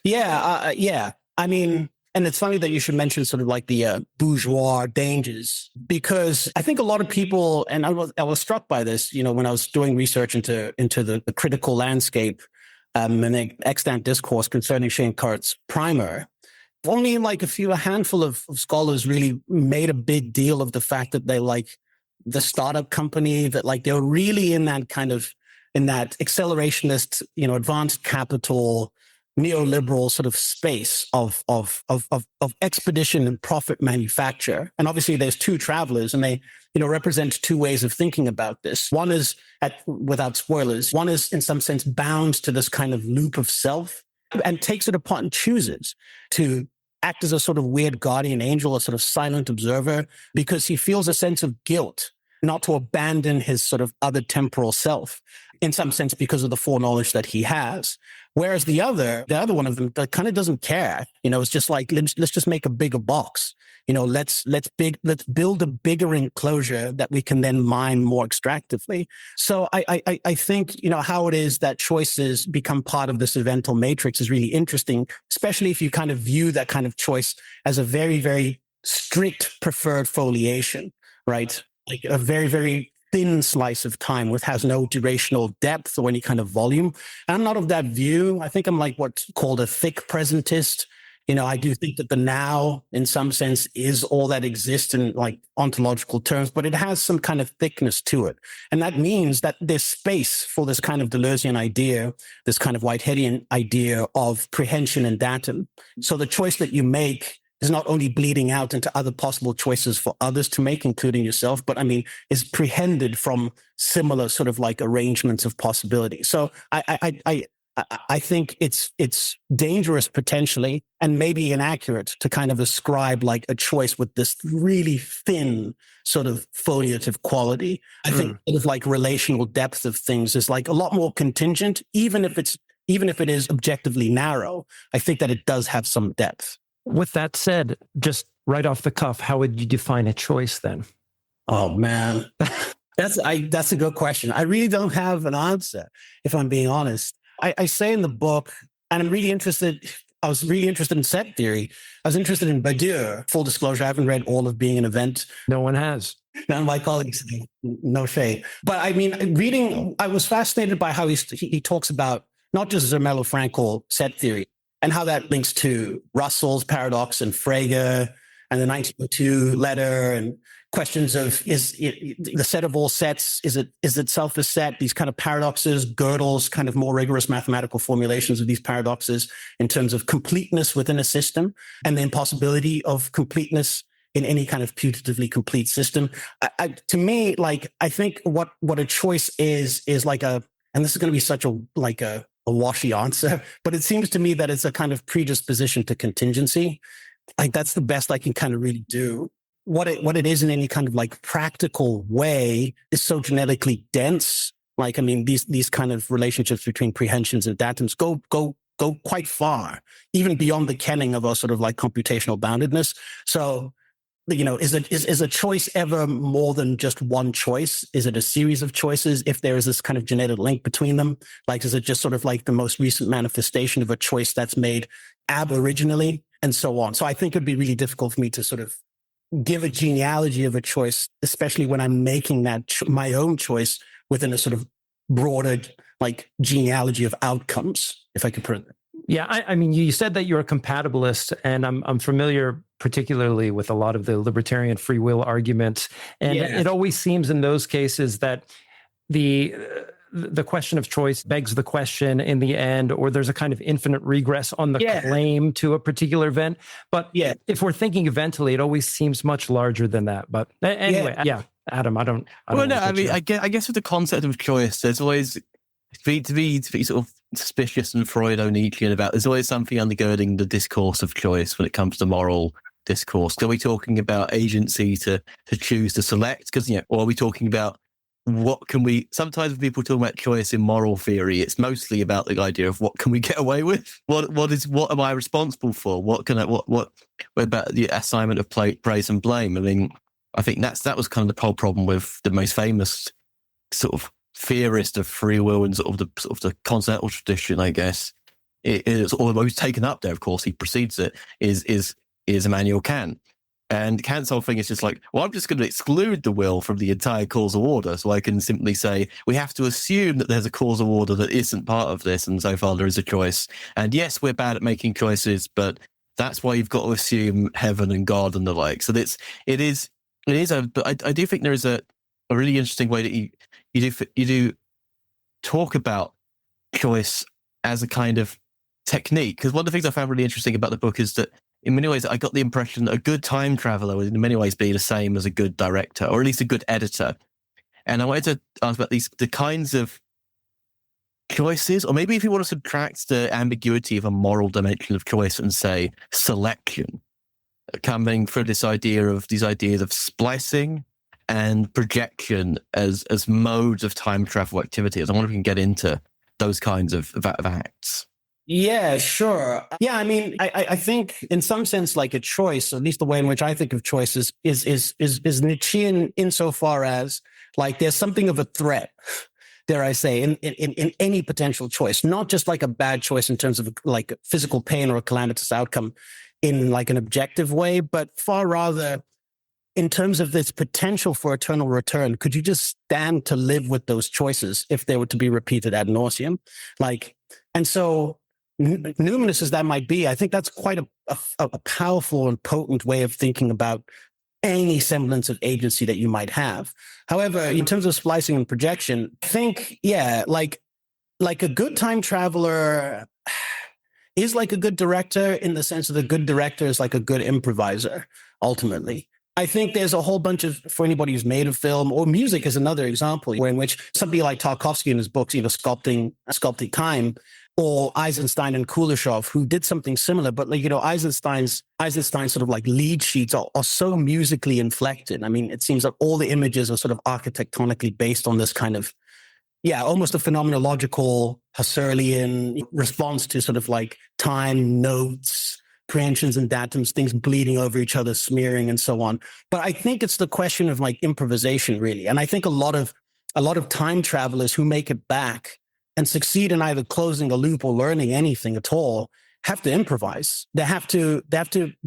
Yeah. I mean, and it's funny that you should mention sort of like the bourgeois dangers, because I think a lot of people, and I was struck by this, when I was doing research into the critical landscape and the extant discourse concerning Shane Cart's primer, only like a handful of scholars really made a big deal of the fact that they like the startup company, that like they were really in that accelerationist, advanced capital, neoliberal sort of space of expedition and profit manufacture. And obviously there's two travelers, and they, represent two ways of thinking about this. One is, without spoilers, one is in some sense bound to this kind of loop of self and takes it upon and chooses to act as a sort of weird guardian angel, a sort of silent observer, because he feels a sense of guilt not to abandon his sort of other temporal self, in some sense because of the foreknowledge that he has. Whereas the other one of them that kind of doesn't care, it's just like, let's just make a bigger box. Let's build a bigger enclosure that we can then mine more extractively. So I think, how it is that choices become part of this eventual matrix is really interesting, especially if you kind of view that kind of choice as a very, very strict preferred foliation, right? Like a very, very thin slice of time which has no durational depth or any kind of volume. And I'm not of that view. I think I'm like what's called a thick presentist. I do think that the now, in some sense, is all that exists in like ontological terms, but it has some kind of thickness to it. And that means that there's space for this kind of Deleuzian idea, this kind of Whiteheadian idea of prehension and datum. So the choice that you make is not only bleeding out into other possible choices for others to make, including yourself, but is prehended from similar sort of like arrangements of possibility. So I think it's dangerous potentially, and maybe inaccurate to kind of ascribe like a choice with this really thin sort of foliative quality. I think sort of like relational depth of things is like a lot more contingent, even if it is objectively narrow. I think that it does have some depth. With that said, just right off the cuff, how would you define a choice then? Oh man, that's a good question. I really don't have an answer, if I'm being honest. I say in the book, and I was really interested in set theory. I was interested in Badiou. Full disclosure, I haven't read all of Being an Event. No one has. None of my colleagues, no shade. But I was fascinated by how he talks about not just Zermelo Fraenkel set theory, and how that links to Russell's paradox and Frege and the 1902 letter, and questions of is the set of all sets, is it itself a set? These kind of paradoxes, Gödel's kind of more rigorous mathematical formulations of these paradoxes in terms of completeness within a system and the impossibility of completeness in any kind of putatively complete system. To me, like, I think what a choice is like and this is going to be such a washy answer, but it seems to me that it's a kind of predisposition to contingency. Like that's the best I can kind of really do. What it is in any kind of like practical way is so genetically dense. Like, these kind of relationships between prehensions and datums go quite far, even beyond the kenning of our sort of like computational boundedness. So, is a choice ever more than just one choice? Is it a series of choices if there is this kind of genetic link between them? Like, is it just sort of like the most recent manifestation of a choice that's made ab originally and so on? So I think it'd be really difficult for me to sort of give a genealogy of a choice, especially when I'm making that my own choice within a sort of broader like genealogy of outcomes, if I could put it. Yeah, you said that you're a compatibilist, and I'm familiar particularly with a lot of the libertarian free will arguments, and it always seems in those cases that the question of choice begs the question in the end, or there's a kind of infinite regress on the claim to a particular event. But if we're thinking eventally, it always seems much larger than that. But anyway, Adam, I don't. I guess with the concept of choice, there's always to be sort of suspicious and Freudo-Nietzschean about. There's always something undergirding the discourse of choice when it comes to moral discourse. Are we talking about agency to choose to select? Because or are we talking about what can we? Sometimes when people talk about choice in moral theory, it's mostly about the idea of what can we get away with? What am I responsible for? What about the assignment of praise and blame? I think that was kind of the whole problem with the most famous sort of theorist of free will and sort of the continental tradition, I guess. It's almost taken up there. Of course, he precedes it. Is Immanuel Kant. And Kant's whole thing is just like, well, I'm just going to exclude the will from the entire causal order, so I can simply say we have to assume that there's a causal order that isn't part of this, and so far there is a choice. And yes, we're bad at making choices, but That's why you've got to assume heaven and God and the like. So it is but I do think there is a really interesting way that you do talk about choice as a kind of technique. Because one of the things I found really interesting about the book is that in many ways I got the impression that a good time traveler would in many ways be the same as a good director, or at least a good editor. And I wanted to ask about the kinds of choices, or maybe if you want to subtract the ambiguity of a moral dimension of choice and say selection, coming from these ideas of splicing and projection as modes of time travel activities. I wonder if we can get into those kinds of acts. Yeah, sure. Yeah, I mean, I think in some sense, like a choice, at least the way in which I think of choice is Nietzschean insofar as like there's something of a threat, dare I say, in any potential choice, not just like a bad choice in terms of like physical pain or a calamitous outcome in like an objective way, but far rather in terms of this potential for eternal return. Could you just stand to live with those choices if they were to be repeated ad nauseum? Like, and so numinous as that might be, I think that's quite a powerful and potent way of thinking about any semblance of agency that you might have. However, in terms of splicing and projection, I think, yeah, like a good time traveler is like a good director in the sense that a good director is like a good improviser, ultimately. I think there's a whole bunch of, for anybody who's made a film, or music is another example, where in which somebody like Tarkovsky in his books, Sculpting Time, or Eisenstein and Kuleshov, who did something similar, but like, Eisenstein's sort of like lead sheets are so musically inflected. I mean, it seems that all the images are sort of architectonically based on this kind of, almost a phenomenological Husserlian response to sort of like time, notes, prehensions and datums, things bleeding over each other, smearing and so on. But I think it's the question of like improvisation, really. And I think a lot of time travelers who make it back and succeed in either closing a loop or learning anything at all have to improvise. They have to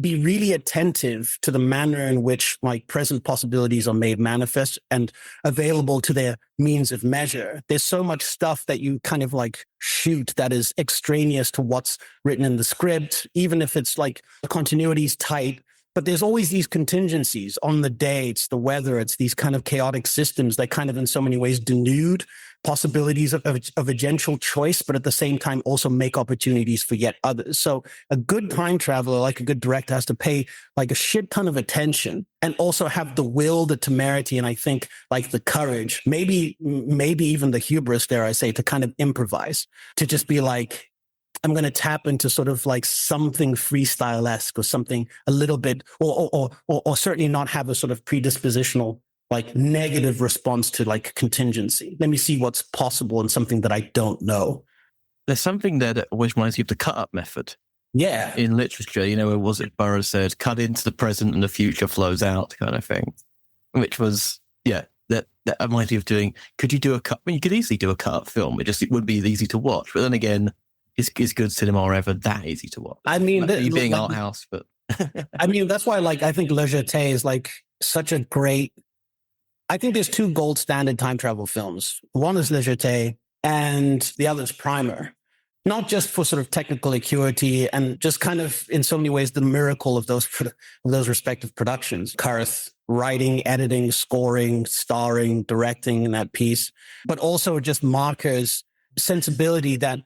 be really attentive to the manner in which like present possibilities are made manifest and available to their means of measure. There's so much stuff that you kind of like shoot that is extraneous to what's written in the script, even if it's like the continuity is tight. But there's always these contingencies on the dates, the weather. It's these kind of chaotic systems that kind of in so many ways denude possibilities of agential choice, but at the same time also make opportunities for yet others. So a good time traveler, like a good director, has to pay like a shit ton of attention and also have the will, the temerity, and I think like the courage, maybe even the hubris, dare I say, to kind of improvise, to just be like, I'm going to tap into sort of like something freestyle-esque or something a little bit, or certainly not have a sort of predispositional, like negative response to like contingency. Let me see what's possible in something that I don't know. There's something there that always reminds you of the cut-up method. Yeah. In literature, where was it Burroughs said, cut into the present and the future flows out kind of thing, which was, that reminds you of doing, could you do a cut? I mean, you could easily do a cut-up film. It would be easy to watch. But then again, is good cinema ever that easy to watch? I mean, being art house, but I mean, that's why, like, I think Le Jeté is like such a great. I think there's two gold standard time travel films. One is Le Jeté, and the other is Primer. Not just for sort of technical acuity and just kind of in so many ways the miracle of those respective productions. Karth writing, editing, scoring, starring, directing in that piece, but also just Marker's sensibility that.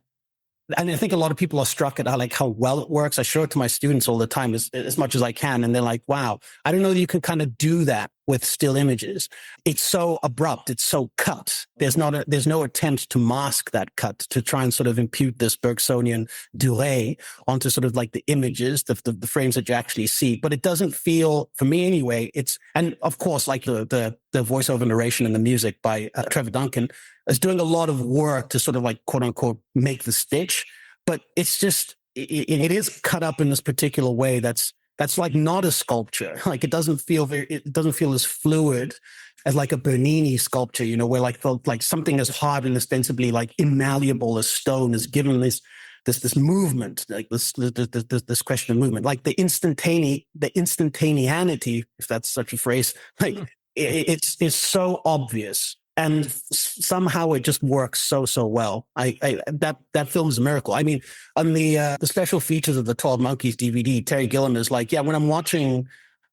And I think a lot of people are struck at how well it works. I show it to my students all the time as much as I can. And they're like, wow, I don't know that you can kind of do that with still images. It's so abrupt. It's so cut. There's no attempt to mask that cut, to try and sort of impute this Bergsonian durée onto sort of like the images, the frames that you actually see. But it doesn't feel, for me anyway, and of course, like the voiceover narration and the music by Trevor Duncan is doing a lot of work to sort of like quote unquote make the stitch, but it's just, it is cut up in this particular way that's like not a sculpture. Like it doesn't feel as fluid as like a Bernini sculpture, where like something as hard and ostensibly like immalleable as stone is given this movement, like this question of movement, like the instantaneity, if that's such a phrase, like it's so obvious And somehow it just works so well. That film is a miracle. I mean, on the special features of the 12 Monkeys DVD, Terry Gilliam is like, yeah, when I'm watching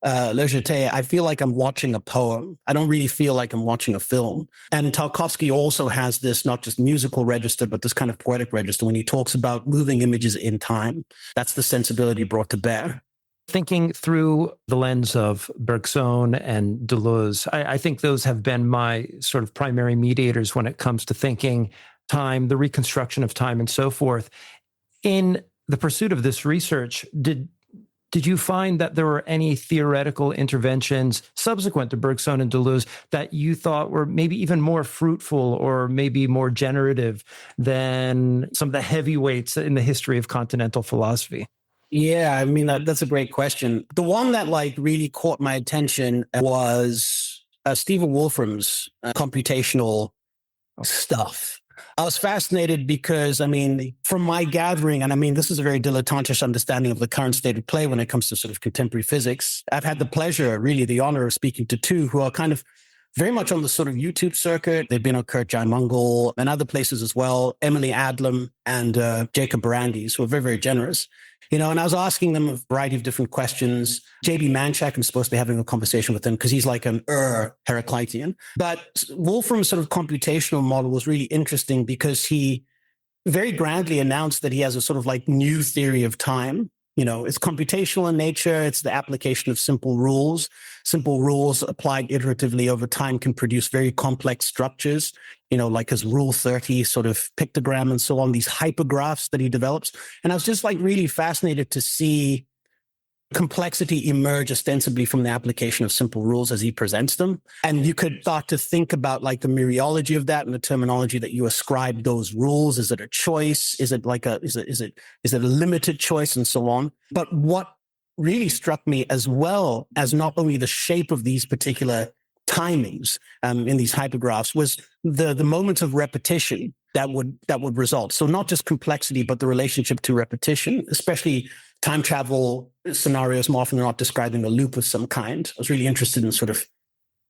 Le Jeté, I feel like I'm watching a poem. I don't really feel like I'm watching a film. And Tarkovsky also has this not just musical register, but this kind of poetic register when he talks about moving images in time. That's the sensibility brought to bear. Thinking through the lens of Bergson and Deleuze, I think those have been my sort of primary mediators when it comes to thinking time, the reconstruction of time, and so forth. In the pursuit of this research, did you find that there were any theoretical interventions subsequent to Bergson and Deleuze that you thought were maybe even more fruitful or maybe more generative than some of the heavyweights in the history of continental philosophy? Yeah, I mean, that's a great question. The one that like really caught my attention was Stephen Wolfram's computational stuff. I was fascinated because, I mean, from my gathering, and I mean, this is a very dilettantish understanding of the current state of play when it comes to sort of contemporary physics. I've had the pleasure, really the honor of speaking to two who are kind of very much on the sort of YouTube circuit. They've been on Kurt Jaimungal and other places as well. Emily Adlam and Jacob Barandis, who are very, very generous. You know, and I was asking them a variety of different questions. J.B. Manchak, I'm supposed to be having a conversation with him because he's like an Heraclitean. But Wolfram's sort of computational model was really interesting because he very grandly announced that he has a sort of like new theory of time. You know, it's computational in nature. It's the application of simple rules. Simple rules applied iteratively over time can produce very complex structures, you know, like his Rule 30 sort of pictogram and so on, these hypergraphs that he develops. And I was just like really fascinated to see complexity emerge ostensibly from the application of simple rules as he presents them. And you could start to think about like the mereology of that and the terminology that you ascribe those rules. Is it a choice? Is it like is it a limited choice and so on? But what really struck me as well as not only the shape of these particular timings in these hypergraphs was the moments of repetition that would result. So not just complexity, but the relationship to repetition, especially time travel scenarios more often than not describing a loop of some kind. I was really interested in sort of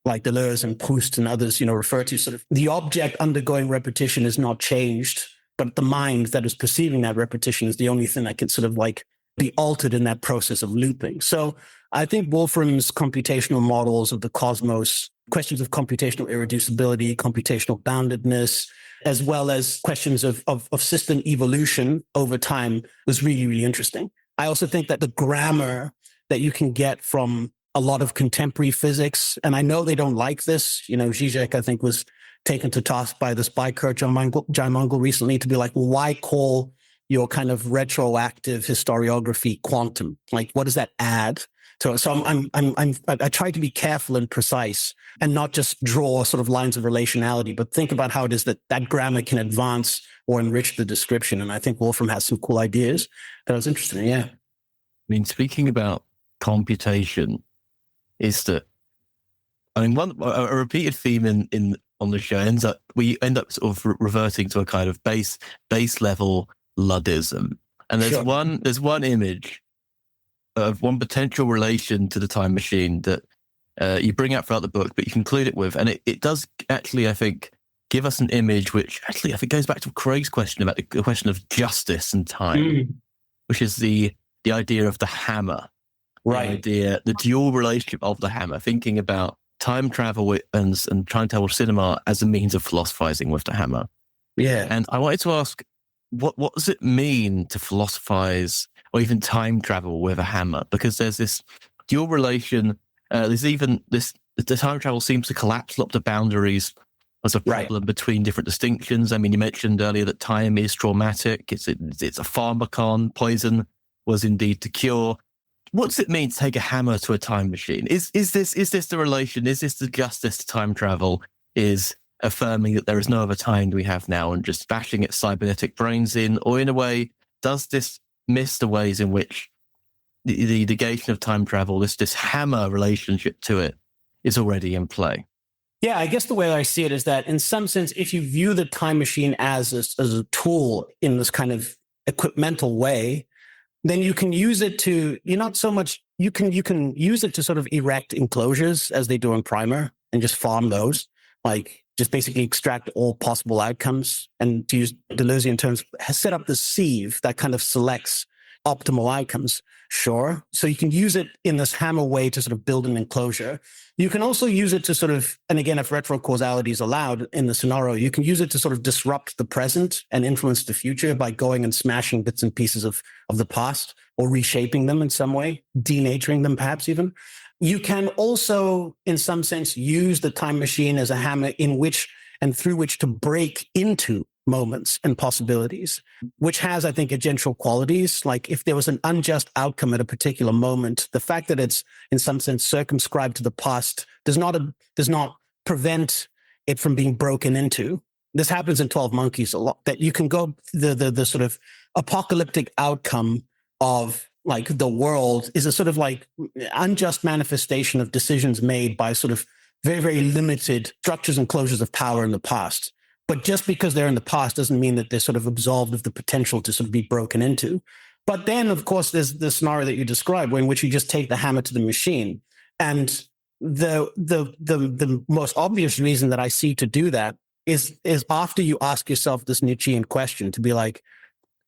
like Deleuze and Proust and others, you know, refer to sort of the object undergoing repetition is not changed, but the mind that is perceiving that repetition is the only thing that can sort of like be altered in that process of looping. So I think Wolfram's computational models of the cosmos, questions of computational irreducibility, computational boundedness, as well as questions of system evolution over time was really, really interesting. I also think that the grammar that you can get from a lot of contemporary physics, and I know they don't like this, you know, Zizek, I think, was taken to task by Kurt Jaimungal recently to be like, well, why call your kind of retroactive historiography quantum? Like, what does that add? So I try to be careful and precise and not just draw sort of lines of relationality, but think about how it is that grammar can advance or enrich the description. And I think Wolfram has some cool ideas that I was interested in. Yeah. I mean, speaking about computation, is that, I mean, a repeated theme on the show we end up sort of reverting to a kind of base level Luddism. And there's one image of one potential relation to the time machine that you bring out throughout the book, but you conclude it with, and it does actually, I think, give us an image which actually I think goes back to Craig's question about the question of justice and time, which is the idea of the hammer, right? The dual relationship of the hammer, thinking about time travel and time travel cinema as a means of philosophizing with the hammer. Yeah, and I wanted to ask, what does it mean to philosophize or even time travel with a hammer? Because there's this dual relation. There's even the time travel seems to collapse a lot of the boundaries as a problem between different distinctions. I mean, you mentioned earlier that time is traumatic. It's a pharmacon. Poison was indeed to cure. What does it mean to take a hammer to a time machine? Is this the relation? Is this the justice to time travel? Is affirming that there is no other time we have now and just bashing its cybernetic brains in? Or in a way, does this miss the ways in which the negation of time travel, this hammer relationship to it, is already in play? Yeah, I guess the way I see it is that in some sense, if you view the time machine as a tool in this kind of equipmental way, then you can use it to, you can use it to sort of erect enclosures as they do in Primer and just farm those. Like just basically extract all possible outcomes, and to use Deleuzian terms, has set up the sieve that kind of selects optimal outcomes. Sure. So you can use it in this hammer way to sort of build an enclosure. You can also use it to sort of, and again, if retrocausality is allowed in the scenario, you can use it to sort of disrupt the present and influence the future by going and smashing bits and pieces of the past or reshaping them in some way, denaturing them perhaps even. You can also, in some sense, use the time machine as a hammer in which and through which to break into moments and possibilities, which has, I think, agential qualities. Like if there was an unjust outcome at a particular moment, the fact that it's in some sense circumscribed to the past does not prevent it from being broken into. This happens in 12 Monkeys a lot, that you can go the sort of apocalyptic outcome of like the world is a sort of like unjust manifestation of decisions made by sort of very, very limited structures and closures of power in the past. But just because they're in the past doesn't mean that they're sort of absolved of the potential to sort of be broken into. But then, of course, there's the scenario that you described, in which you just take the hammer to the machine. And the most obvious reason that I see to do that is after you ask yourself this Nietzschean question, to be like,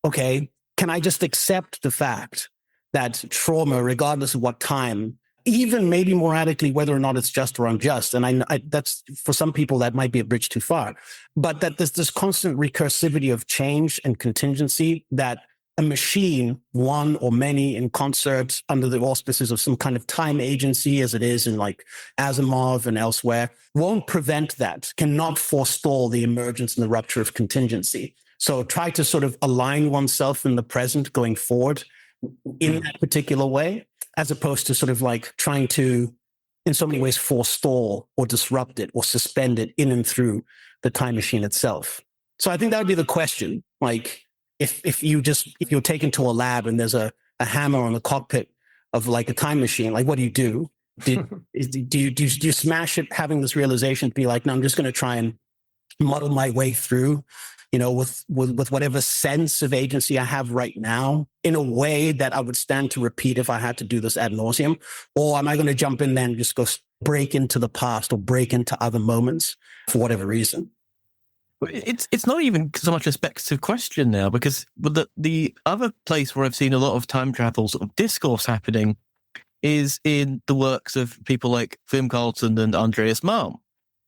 okay, can I just accept the fact that trauma, regardless of what time, even maybe more radically, whether or not it's just or unjust. And I that's, for some people, that might be a bridge too far, but that there's this constant recursivity of change and contingency that a machine, one or many in concert under the auspices of some kind of time agency, as it is in like Asimov and elsewhere, won't prevent that, cannot forestall the emergence and the rupture of contingency. So try to sort of align oneself in the present going forward in that particular way, as opposed to sort of like trying to, in so many ways, forestall or disrupt it or suspend it in and through the time machine itself. So I think that would be the question. Like, if you're taken to a lab and there's a hammer on the cockpit of like a time machine, like what do you do? Do you smash it, having this realization to be like, no, I'm just going to try and muddle my way through, you know, with whatever sense of agency I have right now, in a way that I would stand to repeat if I had to do this ad nauseum? Or am I going to jump in there and just go break into the past or break into other moments for whatever reason? It's not even so much a speculative question now, because the other place where I've seen a lot of time travel sort of discourse happening is in the works of people like Wim Carlton and Andreas Malm.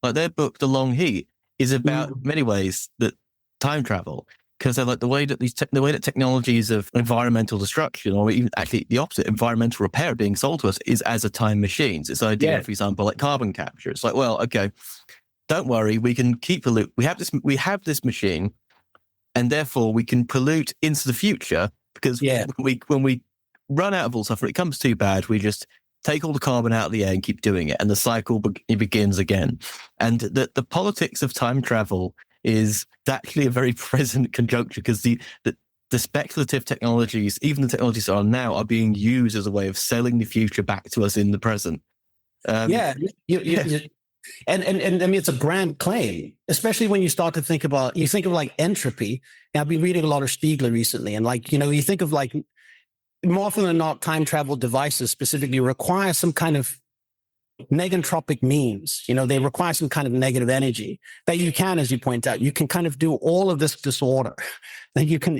Like their book, The Long Heat, is about in many ways that time travel, because they're like the way that technologies of environmental destruction, or even actually the opposite, environmental repair, being sold to us is as a time machines. It's idea, for example, like carbon capture. It's like, well, okay, don't worry, we can keep pollute. We have this machine, and therefore we can pollute into the future, because when we run out of all stuff, when it comes too bad, we just take all the carbon out of the air and keep doing it, and the cycle begins again. And the politics of time travel is actually a very present conjuncture, because the speculative technologies, even the technologies that are now, are being used as a way of selling the future back to us in the present. And I mean, it's a grand claim, especially when you start to think of like entropy. And I've been reading a lot of Stiegler recently, and like, you know, you think of like, more often than not, time travel devices specifically require some kind of negentropic means. You know, they require some kind of negative energy that you can, as you point out, you can kind of do all of this disorder. That you can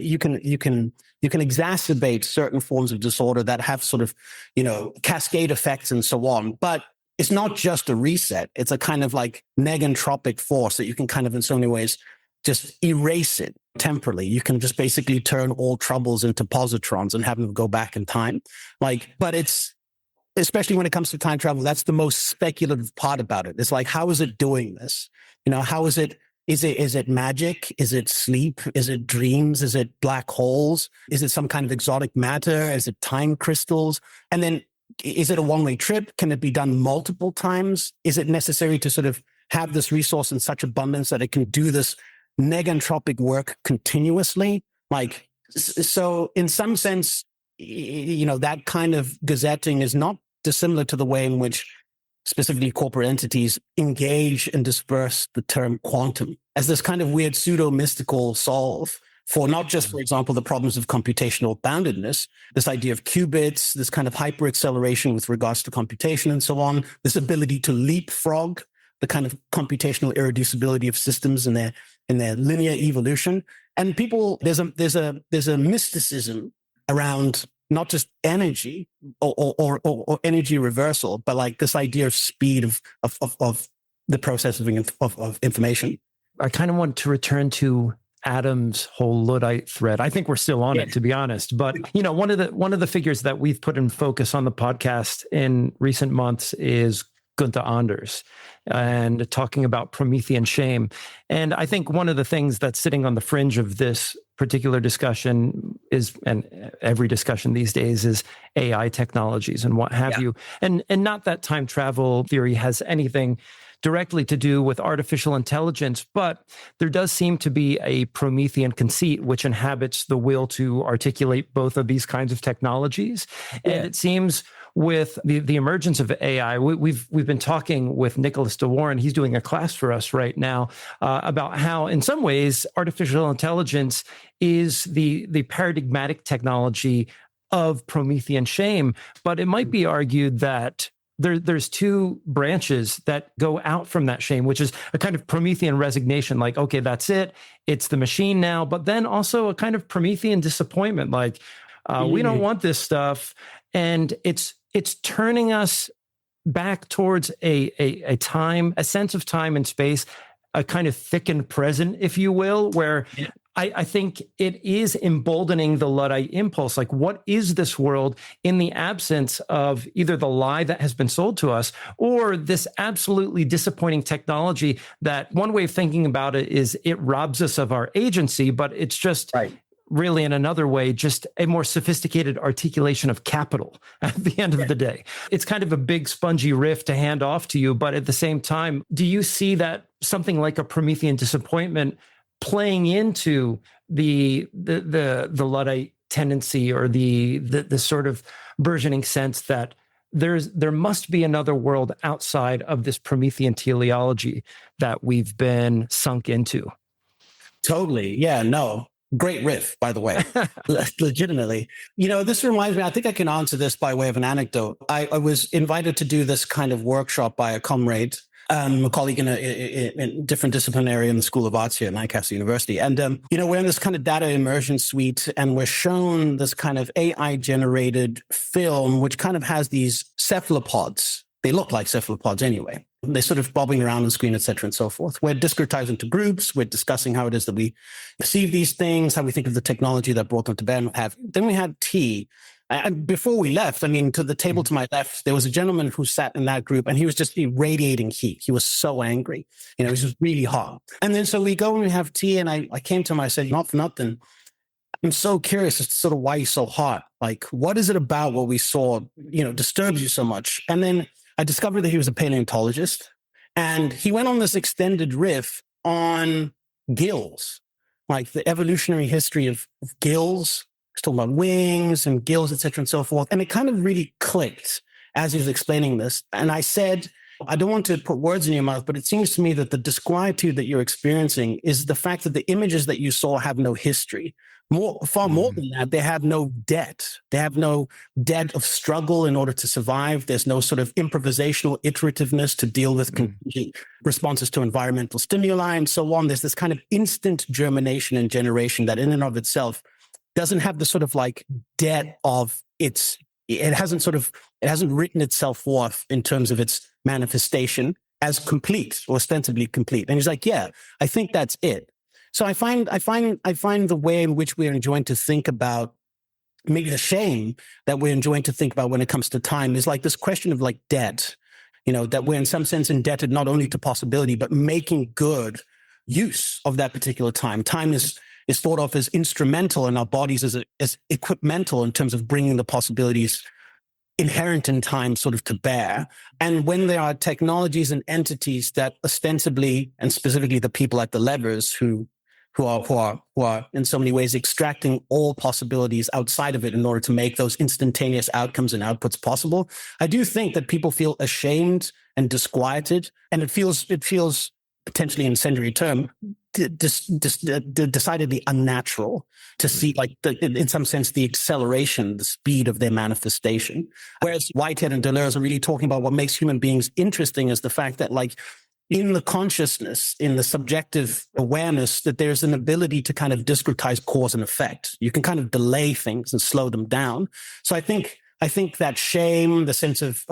exacerbate certain forms of disorder that have sort of, you know, cascade effects and so on. But it's not just a reset. It's a kind of like negentropic force that you can kind of, in so many ways, just erase it temporally. You can just basically turn all troubles into positrons and have them go back in time. Like, but it's, especially when it comes to time travel, that's the most speculative part about it. It's like, how is it doing this? You know, how is it? Is it magic? Is it sleep? Is it dreams? Is it black holes? Is it some kind of exotic matter? Is it time crystals? And then, is it a one-way trip? Can it be done multiple times? Is it necessary to sort of have this resource in such abundance that it can do this negentropic work continuously? Like, so in some sense, you know, that kind of gazetting is not dissimilar to the way in which specifically corporate entities engage and disperse the term quantum as this kind of weird pseudo-mystical solve for not just, for example, the problems of computational boundedness, this idea of qubits, this kind of hyper-acceleration with regards to computation and so on, this ability to leapfrog the kind of computational irreducibility of systems and their linear evolution. And people, there's a mysticism around not just energy or energy reversal, but like this idea of speed of the processing of information. I kind of want to return to Adam's whole Luddite thread. I think we're still on it, to be honest. But one of the figures that we've put in focus on the podcast in recent months is Gunther Anders, and talking about Promethean shame. And I think one of the things that's sitting on the fringe of this particular discussion is, and every discussion these days, is AI technologies and what have you. And not that time travel theory has anything directly to do with artificial intelligence, but there does seem to be a Promethean conceit which inhabits the will to articulate both of these kinds of technologies. Yeah. And it seems with the emergence of AI, we've been talking with Nicholas DeWarren. He's doing a class for us right now about how, in some ways, artificial intelligence is the paradigmatic technology of Promethean shame. But it might be argued that there's two branches that go out from that shame, which is a kind of Promethean resignation, like, okay, that's it. It's the machine now. But then also a kind of Promethean disappointment, like, we don't want this stuff. And it's turning us back towards a time, a sense of time and space, a kind of thickened present, if you will, where I think it is emboldening the Luddite impulse. Like, what is this world in the absence of either the lie that has been sold to us or this absolutely disappointing technology that, one way of thinking about it is it robs us of our agency, but it's just really, in another way, just a more sophisticated articulation of capital at the end of the day. It's kind of a big spongy riff to hand off to you, but at the same time, do you see that something like a Promethean disappointment playing into the Luddite tendency, or the sort of burgeoning sense that there must be another world outside of this Promethean teleology that we've been sunk into? Totally. Yeah, no. Great riff, by the way, legitimately. This reminds me, I think I can answer this by way of an anecdote. I was invited to do this kind of workshop by a comrade, a colleague in a different discipline area in the School of Arts here at Lancaster University. And, we're in this kind of data immersion suite, and we're shown this kind of AI-generated film, which kind of has these cephalopods. They look like cephalopods anyway. They're sort of bobbing around on screen, et cetera, and so forth. We're discretized into groups. We're discussing how it is that we perceive these things, how we think of the technology that brought them to bear, and what have you. Then we had tea. And before we left, to the table to my left, there was a gentleman who sat in that group, and he was just radiating heat. He was so angry. It was just really hot. And then so we go and we have tea, and I came to him, I said, not for nothing, I'm so curious as to sort of why you're so hot. Like, what is it about what we saw, disturbs you so much? And then I discovered that he was a paleontologist, and he went on this extended riff on gills, like the evolutionary history of gills. He's talking about wings and gills, et cetera, and so forth. And it kind of really clicked as he was explaining this. And I said, I don't want to put words in your mouth, but it seems to me that the disquietude that you're experiencing is the fact that the images that you saw have no history. Far more than that, they have no debt. They have no debt of struggle in order to survive. There's no sort of improvisational iterativeness to deal with contingent responses to environmental stimuli and so on. There's this kind of instant germination and generation that in and of itself doesn't have the sort of like debt of it hasn't written itself forth in terms of its manifestation as complete, or ostensibly complete. And he's like, yeah, I think that's it. So I find the way in which we're enjoying to think about, maybe the shame that we're enjoying to think about when it comes to time, is like this question of like debt, that we're in some sense indebted not only to possibility, but making good use of that particular time. Time is thought of as instrumental, and our bodies as equipmental in terms of bringing the possibilities inherent in time sort of to bear. And when there are technologies and entities that ostensibly, and specifically the people at the levers who are in so many ways extracting all possibilities outside of it in order to make those instantaneous outcomes and outputs possible, I do think that people feel ashamed and disquieted, and it feels potentially, in incendiary term, decidedly unnatural to see, like, in some sense, the acceleration, the speed of their manifestation. Whereas Whitehead and Deleuze are really talking about what makes human beings interesting is the fact that, like, in the consciousness, in the subjective awareness, that there's an ability to kind of discretize cause and effect. You can kind of delay things and slow them down. So I think that shame, the sense of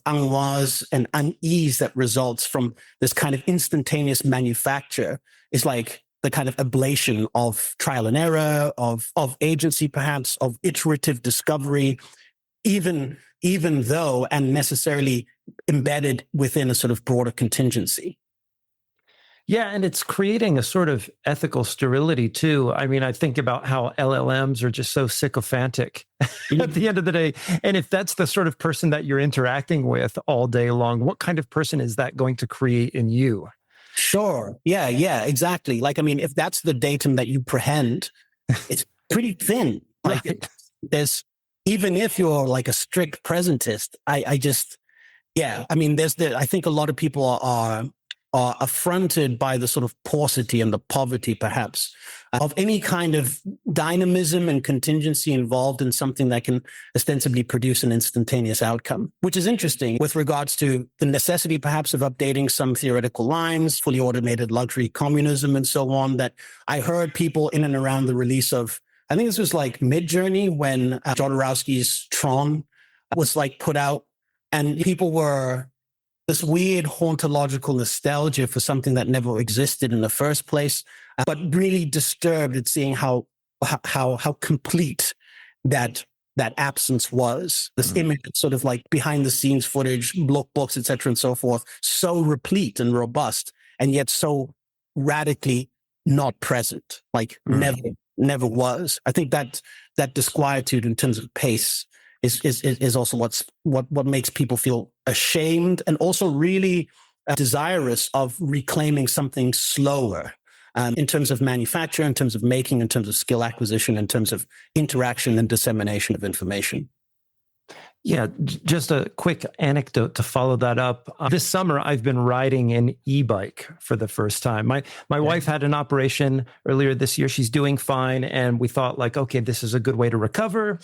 angoisse and unease that results from this kind of instantaneous manufacture is like the kind of ablation of trial and error, of agency, perhaps, of iterative discovery, even though and necessarily embedded within a sort of broader contingency. Yeah, and it's creating a sort of ethical sterility too. I mean, I think about how LLMs are just so sycophantic at the end of the day. And if that's the sort of person that you're interacting with all day long, what kind of person is that going to create in you? Sure. Yeah, exactly. Like, I mean, if that's the datum that you prehend, it's pretty thin. Like Right. there's, even if you're like a strict presentist, I mean, I think a lot of people are affronted by the sort of paucity and the poverty, perhaps, of any kind of dynamism and contingency involved in something that can ostensibly produce an instantaneous outcome, which is interesting with regards to the necessity, perhaps, of updating some theoretical lines, fully automated luxury communism, and so on, that I heard people in and around the release of, I think this was like Mid-Journey, when Jodorowsky's Tron was like put out, and people were this weird hauntological nostalgia for something that never existed in the first place, but really disturbed at seeing how complete that absence was. This image, sort of like behind the scenes footage, lookbooks, etc., and so forth, so replete and robust, and yet so radically not present, like never was. I think that disquietude in terms of pace is also what makes people feel ashamed, and also really desirous of reclaiming something slower, in terms of manufacture, in terms of making, in terms of skill acquisition, in terms of interaction and dissemination of information. Yeah, just a quick anecdote to follow that up. This summer, I've been riding an e-bike for the first time. My wife had an operation earlier this year. She's doing fine. And we thought like, okay, this is a good way to recover.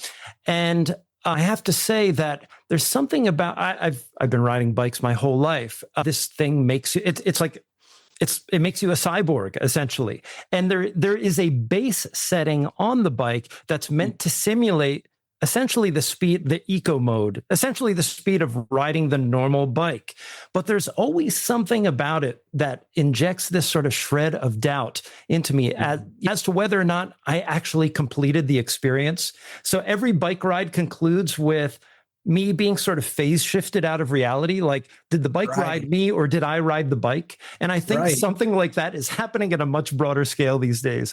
And I have to say that there's something about, I've been riding bikes my whole life. This thing makes you, it makes you a cyborg, essentially. And there is a base setting on the bike that's meant to simulate essentially the speed, the eco mode, essentially the speed of riding the normal bike. But there's always something about it that injects this sort of shred of doubt into me as to whether or not I actually completed the experience. So every bike ride concludes with me being sort of phase shifted out of reality. Like, did the bike ride me or did I ride the bike? And I think something like that is happening at a much broader scale these days.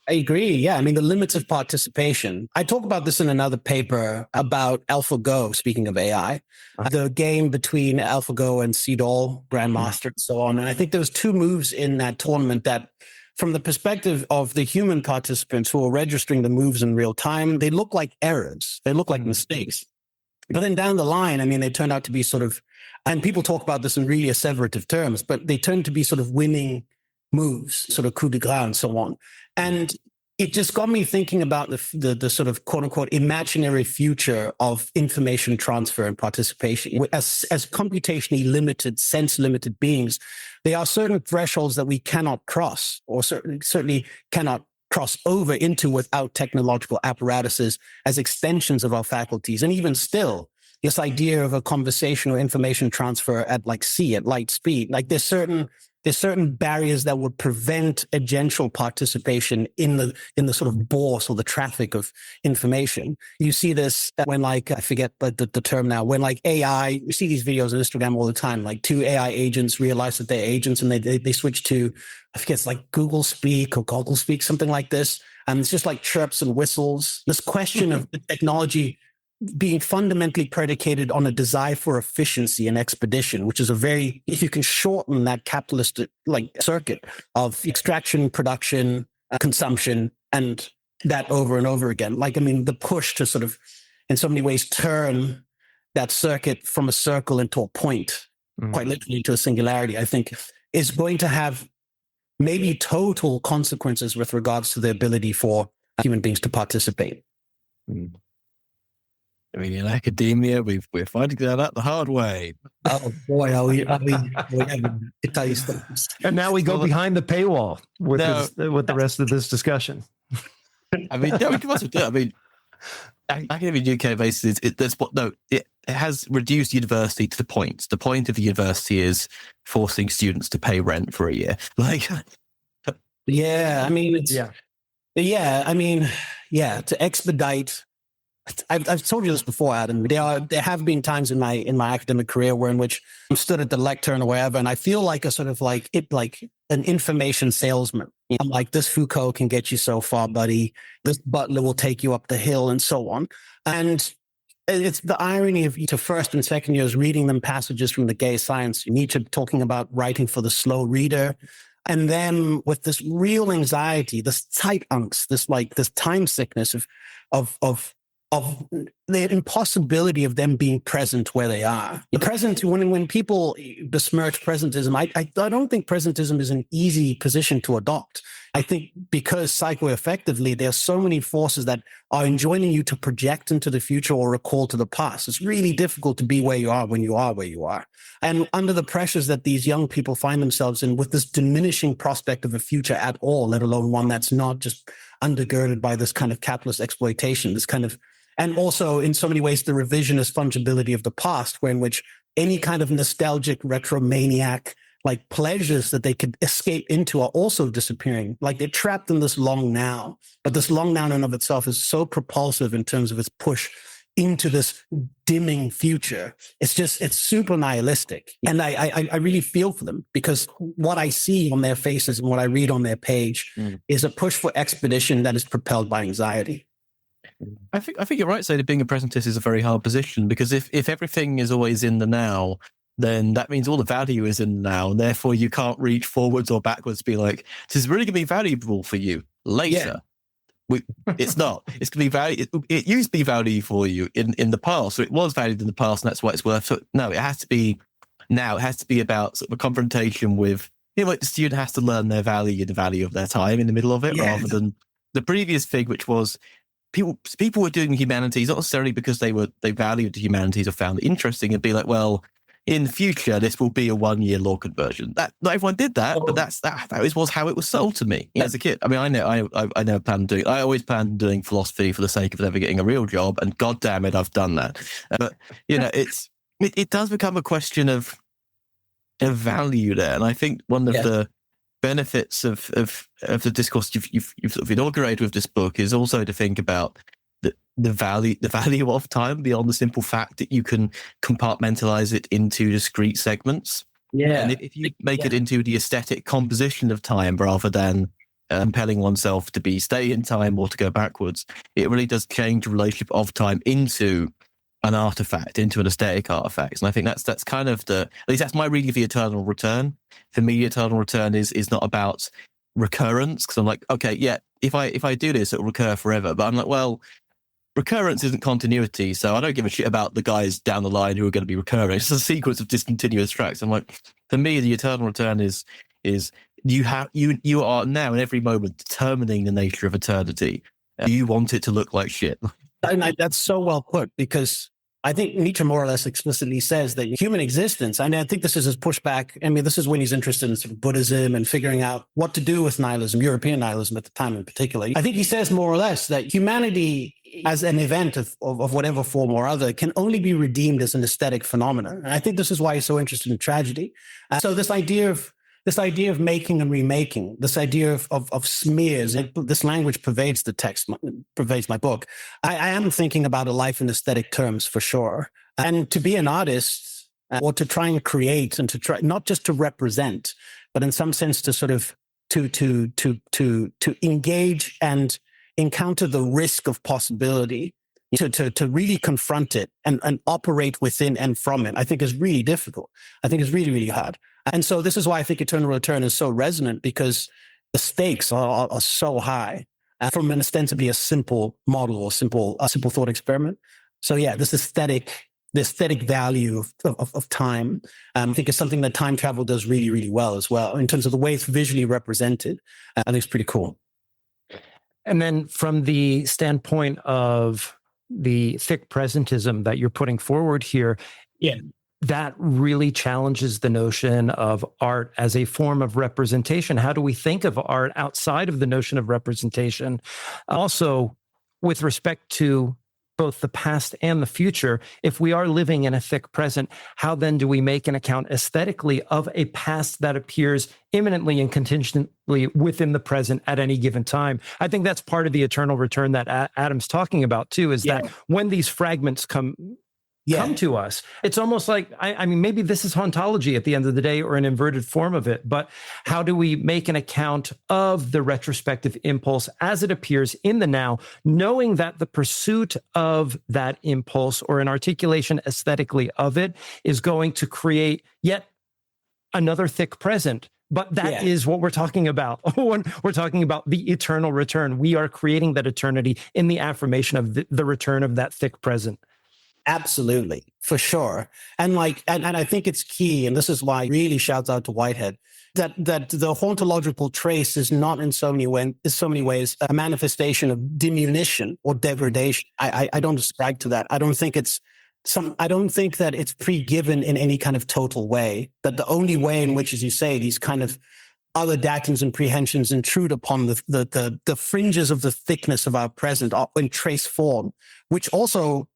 I agree. Yeah. I mean, the limits of participation. I talk about this in another paper about AlphaGo, speaking of AI, the game between AlphaGo and Seedall, Grandmaster, and so on. And I think there was two moves in that tournament that, from the perspective of the human participants who are registering the moves in real time, they look like errors. They look like mistakes. But then down the line, I mean, they turned out to be sort of, and people talk about this in really asseverative terms, but they turned to be sort of winning moves, sort of coup de grace and so on. And it just got me thinking about the sort of quote unquote imaginary future of information transfer and participation. As computationally limited, sense limited beings, there are certain thresholds that we cannot cross, or certainly cannot cross over into without technological apparatuses as extensions of our faculties. And even still, this idea of a conversational information transfer at like C, at light speed, like there's certain barriers that would prevent agential participation in the sort of bourse or the traffic of information. You see this when, like, I forget the term now, when like AI, you see these videos on Instagram all the time, like two AI agents realize that they're agents and they switch to, I forget, it's like Google Speak or Goggle Speak, something like this. And it's just like chirps and whistles. This question of the technology being fundamentally predicated on a desire for efficiency and expedition, which is if you can shorten that capitalist like circuit of extraction, production, consumption, and that over and over again. Like, I mean, the push to sort of, in so many ways, turn that circuit from a circle into a point, quite literally into a singularity, I think is going to have maybe total consequences with regards to the ability for human beings to participate. I mean, in academia, we're finding that out the hard way. Oh boy, are we to tell you stories. And now we go behind the paywall with the rest of this discussion. I mean, we can also do it. I mean, academia UK basis, it has reduced university to the point. The point of the university is forcing students to pay rent for a year. Yeah, I mean, to expedite. I've told you this before, Adam. There have been times in my academic career in which I'm stood at the lectern or wherever, and I feel like a sort of like an information salesman. I'm like, this Foucault can get you so far, buddy. This Butler will take you up the hill, and so on. And it's the irony of to first and second years reading them passages from the Gay Science, Nietzsche talking about writing for the slow reader. And then with this real anxiety, this Zeitangst, this time sickness of the impossibility of them being present where they are. The present, when people besmirch presentism, I don't think presentism is an easy position to adopt. I think because psychoaffectively, there are so many forces that are enjoining you to project into the future or recall to the past. It's really difficult to be where you are when you are where you are. And under the pressures that these young people find themselves in with this diminishing prospect of a future at all, let alone one that's not just undergirded by this kind of capitalist exploitation, this kind of, and also in so many ways, the revisionist fungibility of the past, in which any kind of nostalgic retromaniac like pleasures that they could escape into are also disappearing. Like they're trapped in this long now, but this long now in and of itself is so propulsive in terms of its push into this dimming future. It's super nihilistic. And I really feel for them because what I see on their faces and what I read on their page is a push for expedition that is propelled by anxiety. I think you're right, saying that being a presentist is a very hard position because if everything is always in the now, then that means all the value is in the now, and therefore you can't reach forwards or backwards to be like, this is really going to be valuable for you later. Yeah. It's not. It's going to be value. It used to be value for you in the past, so it was valued in the past, and that's what it's worth. So no, it has to be now. It has to be about sort of a confrontation with, like the student has to learn their value and the value of their time in the middle of it, rather than the previous thing, which was people were doing humanities not necessarily because they valued the humanities or found it interesting. It'd be like, well, in the future, this will be a 1-year law conversion. That not everyone did that, but that was how it was sold to me as a kid. I mean, I never planned doing. I always planned doing philosophy for the sake of never getting a real job, and God damn it, I've done that. But it does become a question of value there, and I think one of the benefits of the discourse you've sort of inaugurated with this book is also to think about the value of time beyond the simple fact that you can compartmentalize it into discrete segments. Yeah. And if you make it into the aesthetic composition of time rather than compelling oneself to stay in time or to go backwards, it really does change the relationship of time into an artifact, into an aesthetic artifact. And I think that's kind of at least that's my reading of the Eternal Return. For me, Eternal Return is not about recurrence, because I'm like, okay, yeah, if I do this, it'll recur forever. But I'm like, well, recurrence isn't continuity, so I don't give a shit about the guys down the line who are going to be recurring. It's a sequence of discontinuous tracks. I'm like, for me, the Eternal Return is you are now in every moment determining the nature of eternity. You want it to look like shit. And that's so well put, because I think Nietzsche more or less explicitly says that human existence, and I think this is his pushback. I mean, this is when he's interested in sort of Buddhism and figuring out what to do with nihilism, European nihilism at the time in particular. I think he says more or less that humanity as an event of whatever form or other can only be redeemed as an aesthetic phenomenon. And I think this is why he's so interested in tragedy. So this idea of making and remaking, this idea of smears, this language pervades the text, pervades my book. I am thinking about a life in aesthetic terms for sure. And to be an artist or to try and create and to try not just to represent, but in some sense to sort of to engage and encounter the risk of possibility, to really confront it and operate within and from it, I think is really difficult. I think it's really, really hard. And so this is why I think Eternal Return is so resonant, because the stakes are so high from an ostensibly a simple model or a simple thought experiment. So yeah, the aesthetic value of time, I think is something that time travel does really, really well as well in terms of the way it's visually represented. I think it's pretty cool. And then from the standpoint of the thick presentism that you're putting forward here, that really challenges the notion of art as a form of representation. How do we think of art outside of the notion of representation? Also, with respect to both the past and the future, if we are living in a thick present, how then do we make an account aesthetically of a past that appears imminently and contingently within the present at any given time? I think that's part of the eternal return that Adam's talking about too, is that when these fragments come to us, it's almost like, I mean, maybe this is hauntology at the end of the day, or an inverted form of it, but how do we make an account of the retrospective impulse as it appears in the now, knowing that the pursuit of that impulse, or an articulation aesthetically of it, is going to create yet another thick present? But that is what we're talking about when we're talking about the eternal return. We are creating that eternity in the affirmation of the return of that thick present. Absolutely, for sure. And I think it's key, and this is why really shouts out to Whitehead, that the hauntological trace is not in so many ways a manifestation of diminution or degradation. I don't ascribe to that. I don't think that it's pre-given in any kind of total way. That the only way in which, as you say, these kind of other datums and prehensions intrude upon the fringes of the thickness of our present in trace form, which also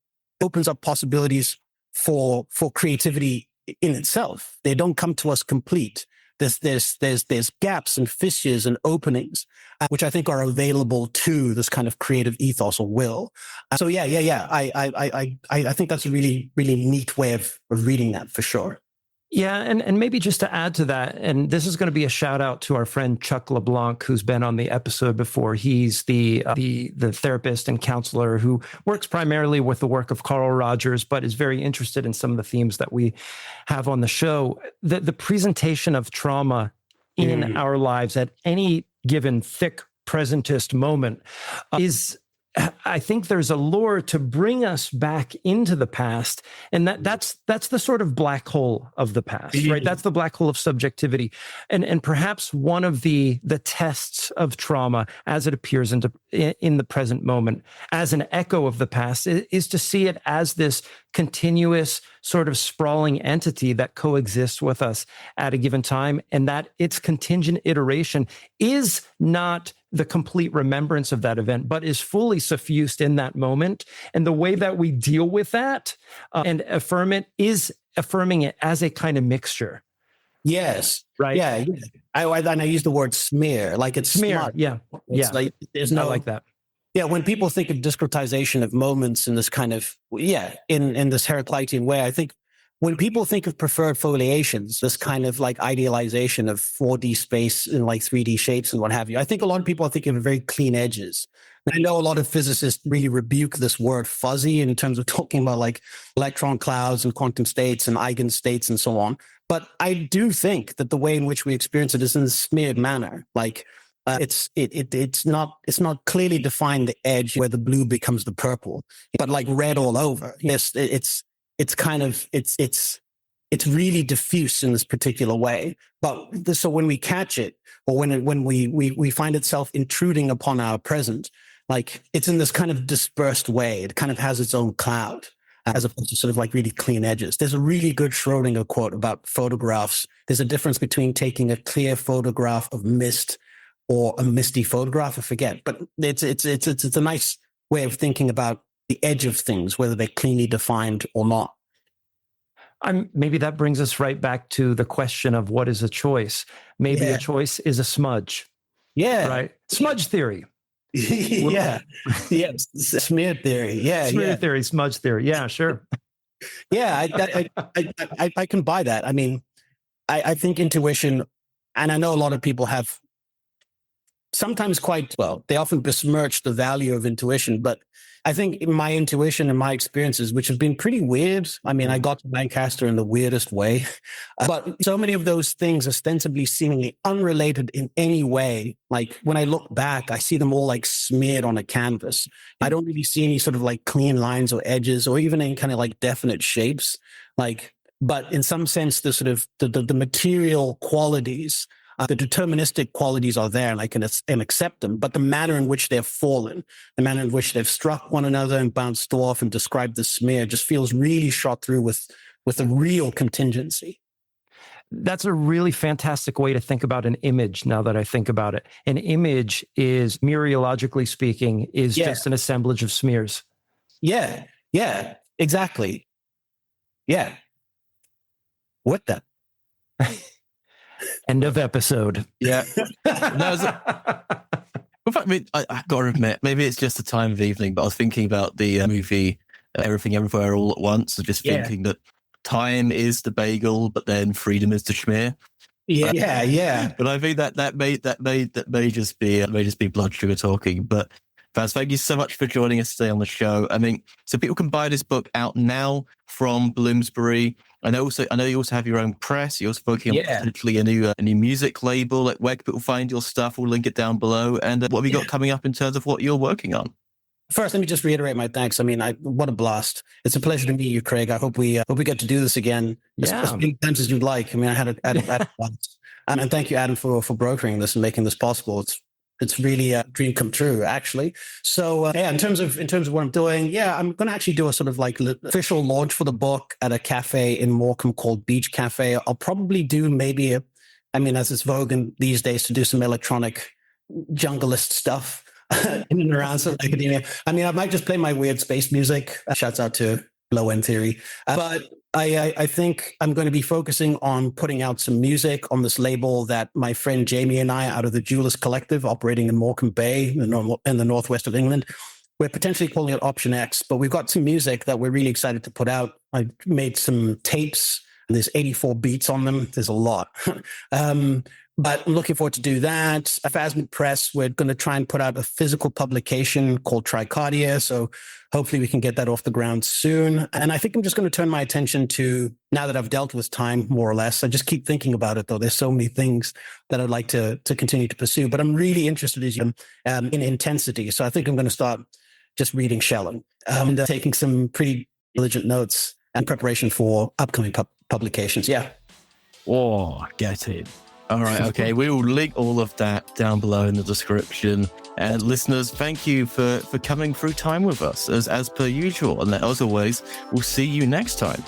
opens up possibilities for creativity in itself. They don't come to us complete. There's gaps and fissures and openings, which I think are available to this kind of creative ethos or will. So I think that's a really, really neat way of reading that, for sure. Yeah, and maybe just to add to that, and this is going to be a shout out to our friend Chuck LeBlanc, who's been on the episode before. He's the therapist and counselor who works primarily with the work of Carl Rogers, but is very interested in some of the themes that we have on the show. The presentation of trauma in our lives at any given thick presentist moment is, I think there's a lure to bring us back into the past, and that's the sort of black hole of the past, right? That's the black hole of subjectivity, and perhaps one of the tests of trauma as it appears in the present moment as an echo of the past is to see it as this continuous sort of sprawling entity that coexists with us at a given time, and that its contingent iteration is not the complete remembrance of that event, but is fully suffused in that moment. And the way that we deal with that and affirm it is affirming it as a kind of mixture. Yes. Right. Yeah. I use the word smear, like it's smear. smart. Yeah. It's like there's no, I like that. Yeah, when people think of discretization of moments in this kind of, in this Heraclitean way, I think when people think of preferred foliations, this kind of like idealization of 4D space and like 3D shapes and what have you, I think a lot of people are thinking of very clean edges. I know a lot of physicists really rebuke this word fuzzy in terms of talking about like electron clouds and quantum states and eigenstates and so on. But I do think that the way in which we experience it is in a smeared manner. Like, it's not clearly defined the edge where the blue becomes the purple, but like red all over. Yes, it's really diffuse in this particular way. But so when we catch it, or when we find itself intruding upon our present, like it's in this kind of dispersed way. It kind of has its own cloud, as opposed to sort of like really clean edges. There's a really good Schrodinger quote about photographs. There's a difference between taking a clear photograph of mist or a misty photograph, I forget. But it's a nice way of thinking about the edge of things, whether they're cleanly defined or not. Maybe that brings us right back to the question of what is a choice. Maybe a choice is a smudge. Yeah. Right? Smudge theory. Yeah. Smear theory. Yeah. Smear theory, smudge theory. Yeah, sure. Yeah, I can buy that. I mean, I think intuition, and I know a lot of people have sometimes they often besmirch the value of intuition, but I think my intuition and my experiences, which have been pretty weird. I mean, I got to Lancaster in the weirdest way, but so many of those things ostensibly seemingly unrelated in any way. Like when I look back, I see them all like smeared on a canvas. I don't really see any sort of like clean lines or edges or even any kind of like definite shapes. But in some sense, the sort of the material qualities The deterministic qualities are there, and I can accept them. But the manner in which they've fallen, the manner in which they've struck one another and bounced off and described the smear, just feels really shot through with a real contingency. That's a really fantastic way to think about an image. Now that I think about it, an image is, mereologically speaking, is just an assemblage of smears. Yeah, exactly. Yeah. What the? End of episode. Yeah. In fact, I got to admit, maybe it's just the time of evening, but I was thinking about the movie Everything Everywhere All at Once, and just thinking that time is the bagel, but then freedom is the schmear. Yeah. But I think that may just be blood sugar talking. But Vaz, thank you so much for joining us today on the show. I mean, so people can buy this book out now from Bloomsbury. I know you also have your own press. You're also working on potentially a new music label. Like, where can people find your stuff? We'll link it down below. And what have you got coming up in terms of what you're working on? First, let me just reiterate my thanks. I mean, what a blast! It's a pleasure to meet you, Craig. I hope we get to do this again as many times as you'd like. I mean, I had a once, and thank you, Adam, for brokering this and making this possible. It's really a dream come true, actually. So, in terms of what I'm doing, I'm going to actually do a sort of like official launch for the book at a cafe in Morecambe called Beach Cafe. I'll probably do maybe as it's vogue these days to do some electronic junglist stuff. In and around sort of academia. I mean, I might just play my weird space music. Shouts out to Low End Theory. But I think I'm going to be focusing on putting out some music on this label that my friend Jamie and I, out of the Jewelers Collective, operating in Morecambe Bay in the northwest of England, we're potentially calling it Option X. But we've got some music that we're really excited to put out. I made some tapes. And there's 84 beats on them. There's a lot. But I'm looking forward to do that. Phasmid Press, we're going to try and put out a physical publication called Tricardia. So hopefully we can get that off the ground soon. And I think I'm just going to turn my attention to, now that I've dealt with time, more or less, I just keep thinking about it, though. There's so many things that I'd like to continue to pursue. But I'm really interested in intensity. So I think I'm going to start just reading Schelling and taking some pretty diligent notes and preparation for upcoming publications. Yeah. Oh, get it. All right. Okay. We will link all of that down below in the description. And listeners, thank you for coming through time with us as per usual. And as always, we'll see you next time.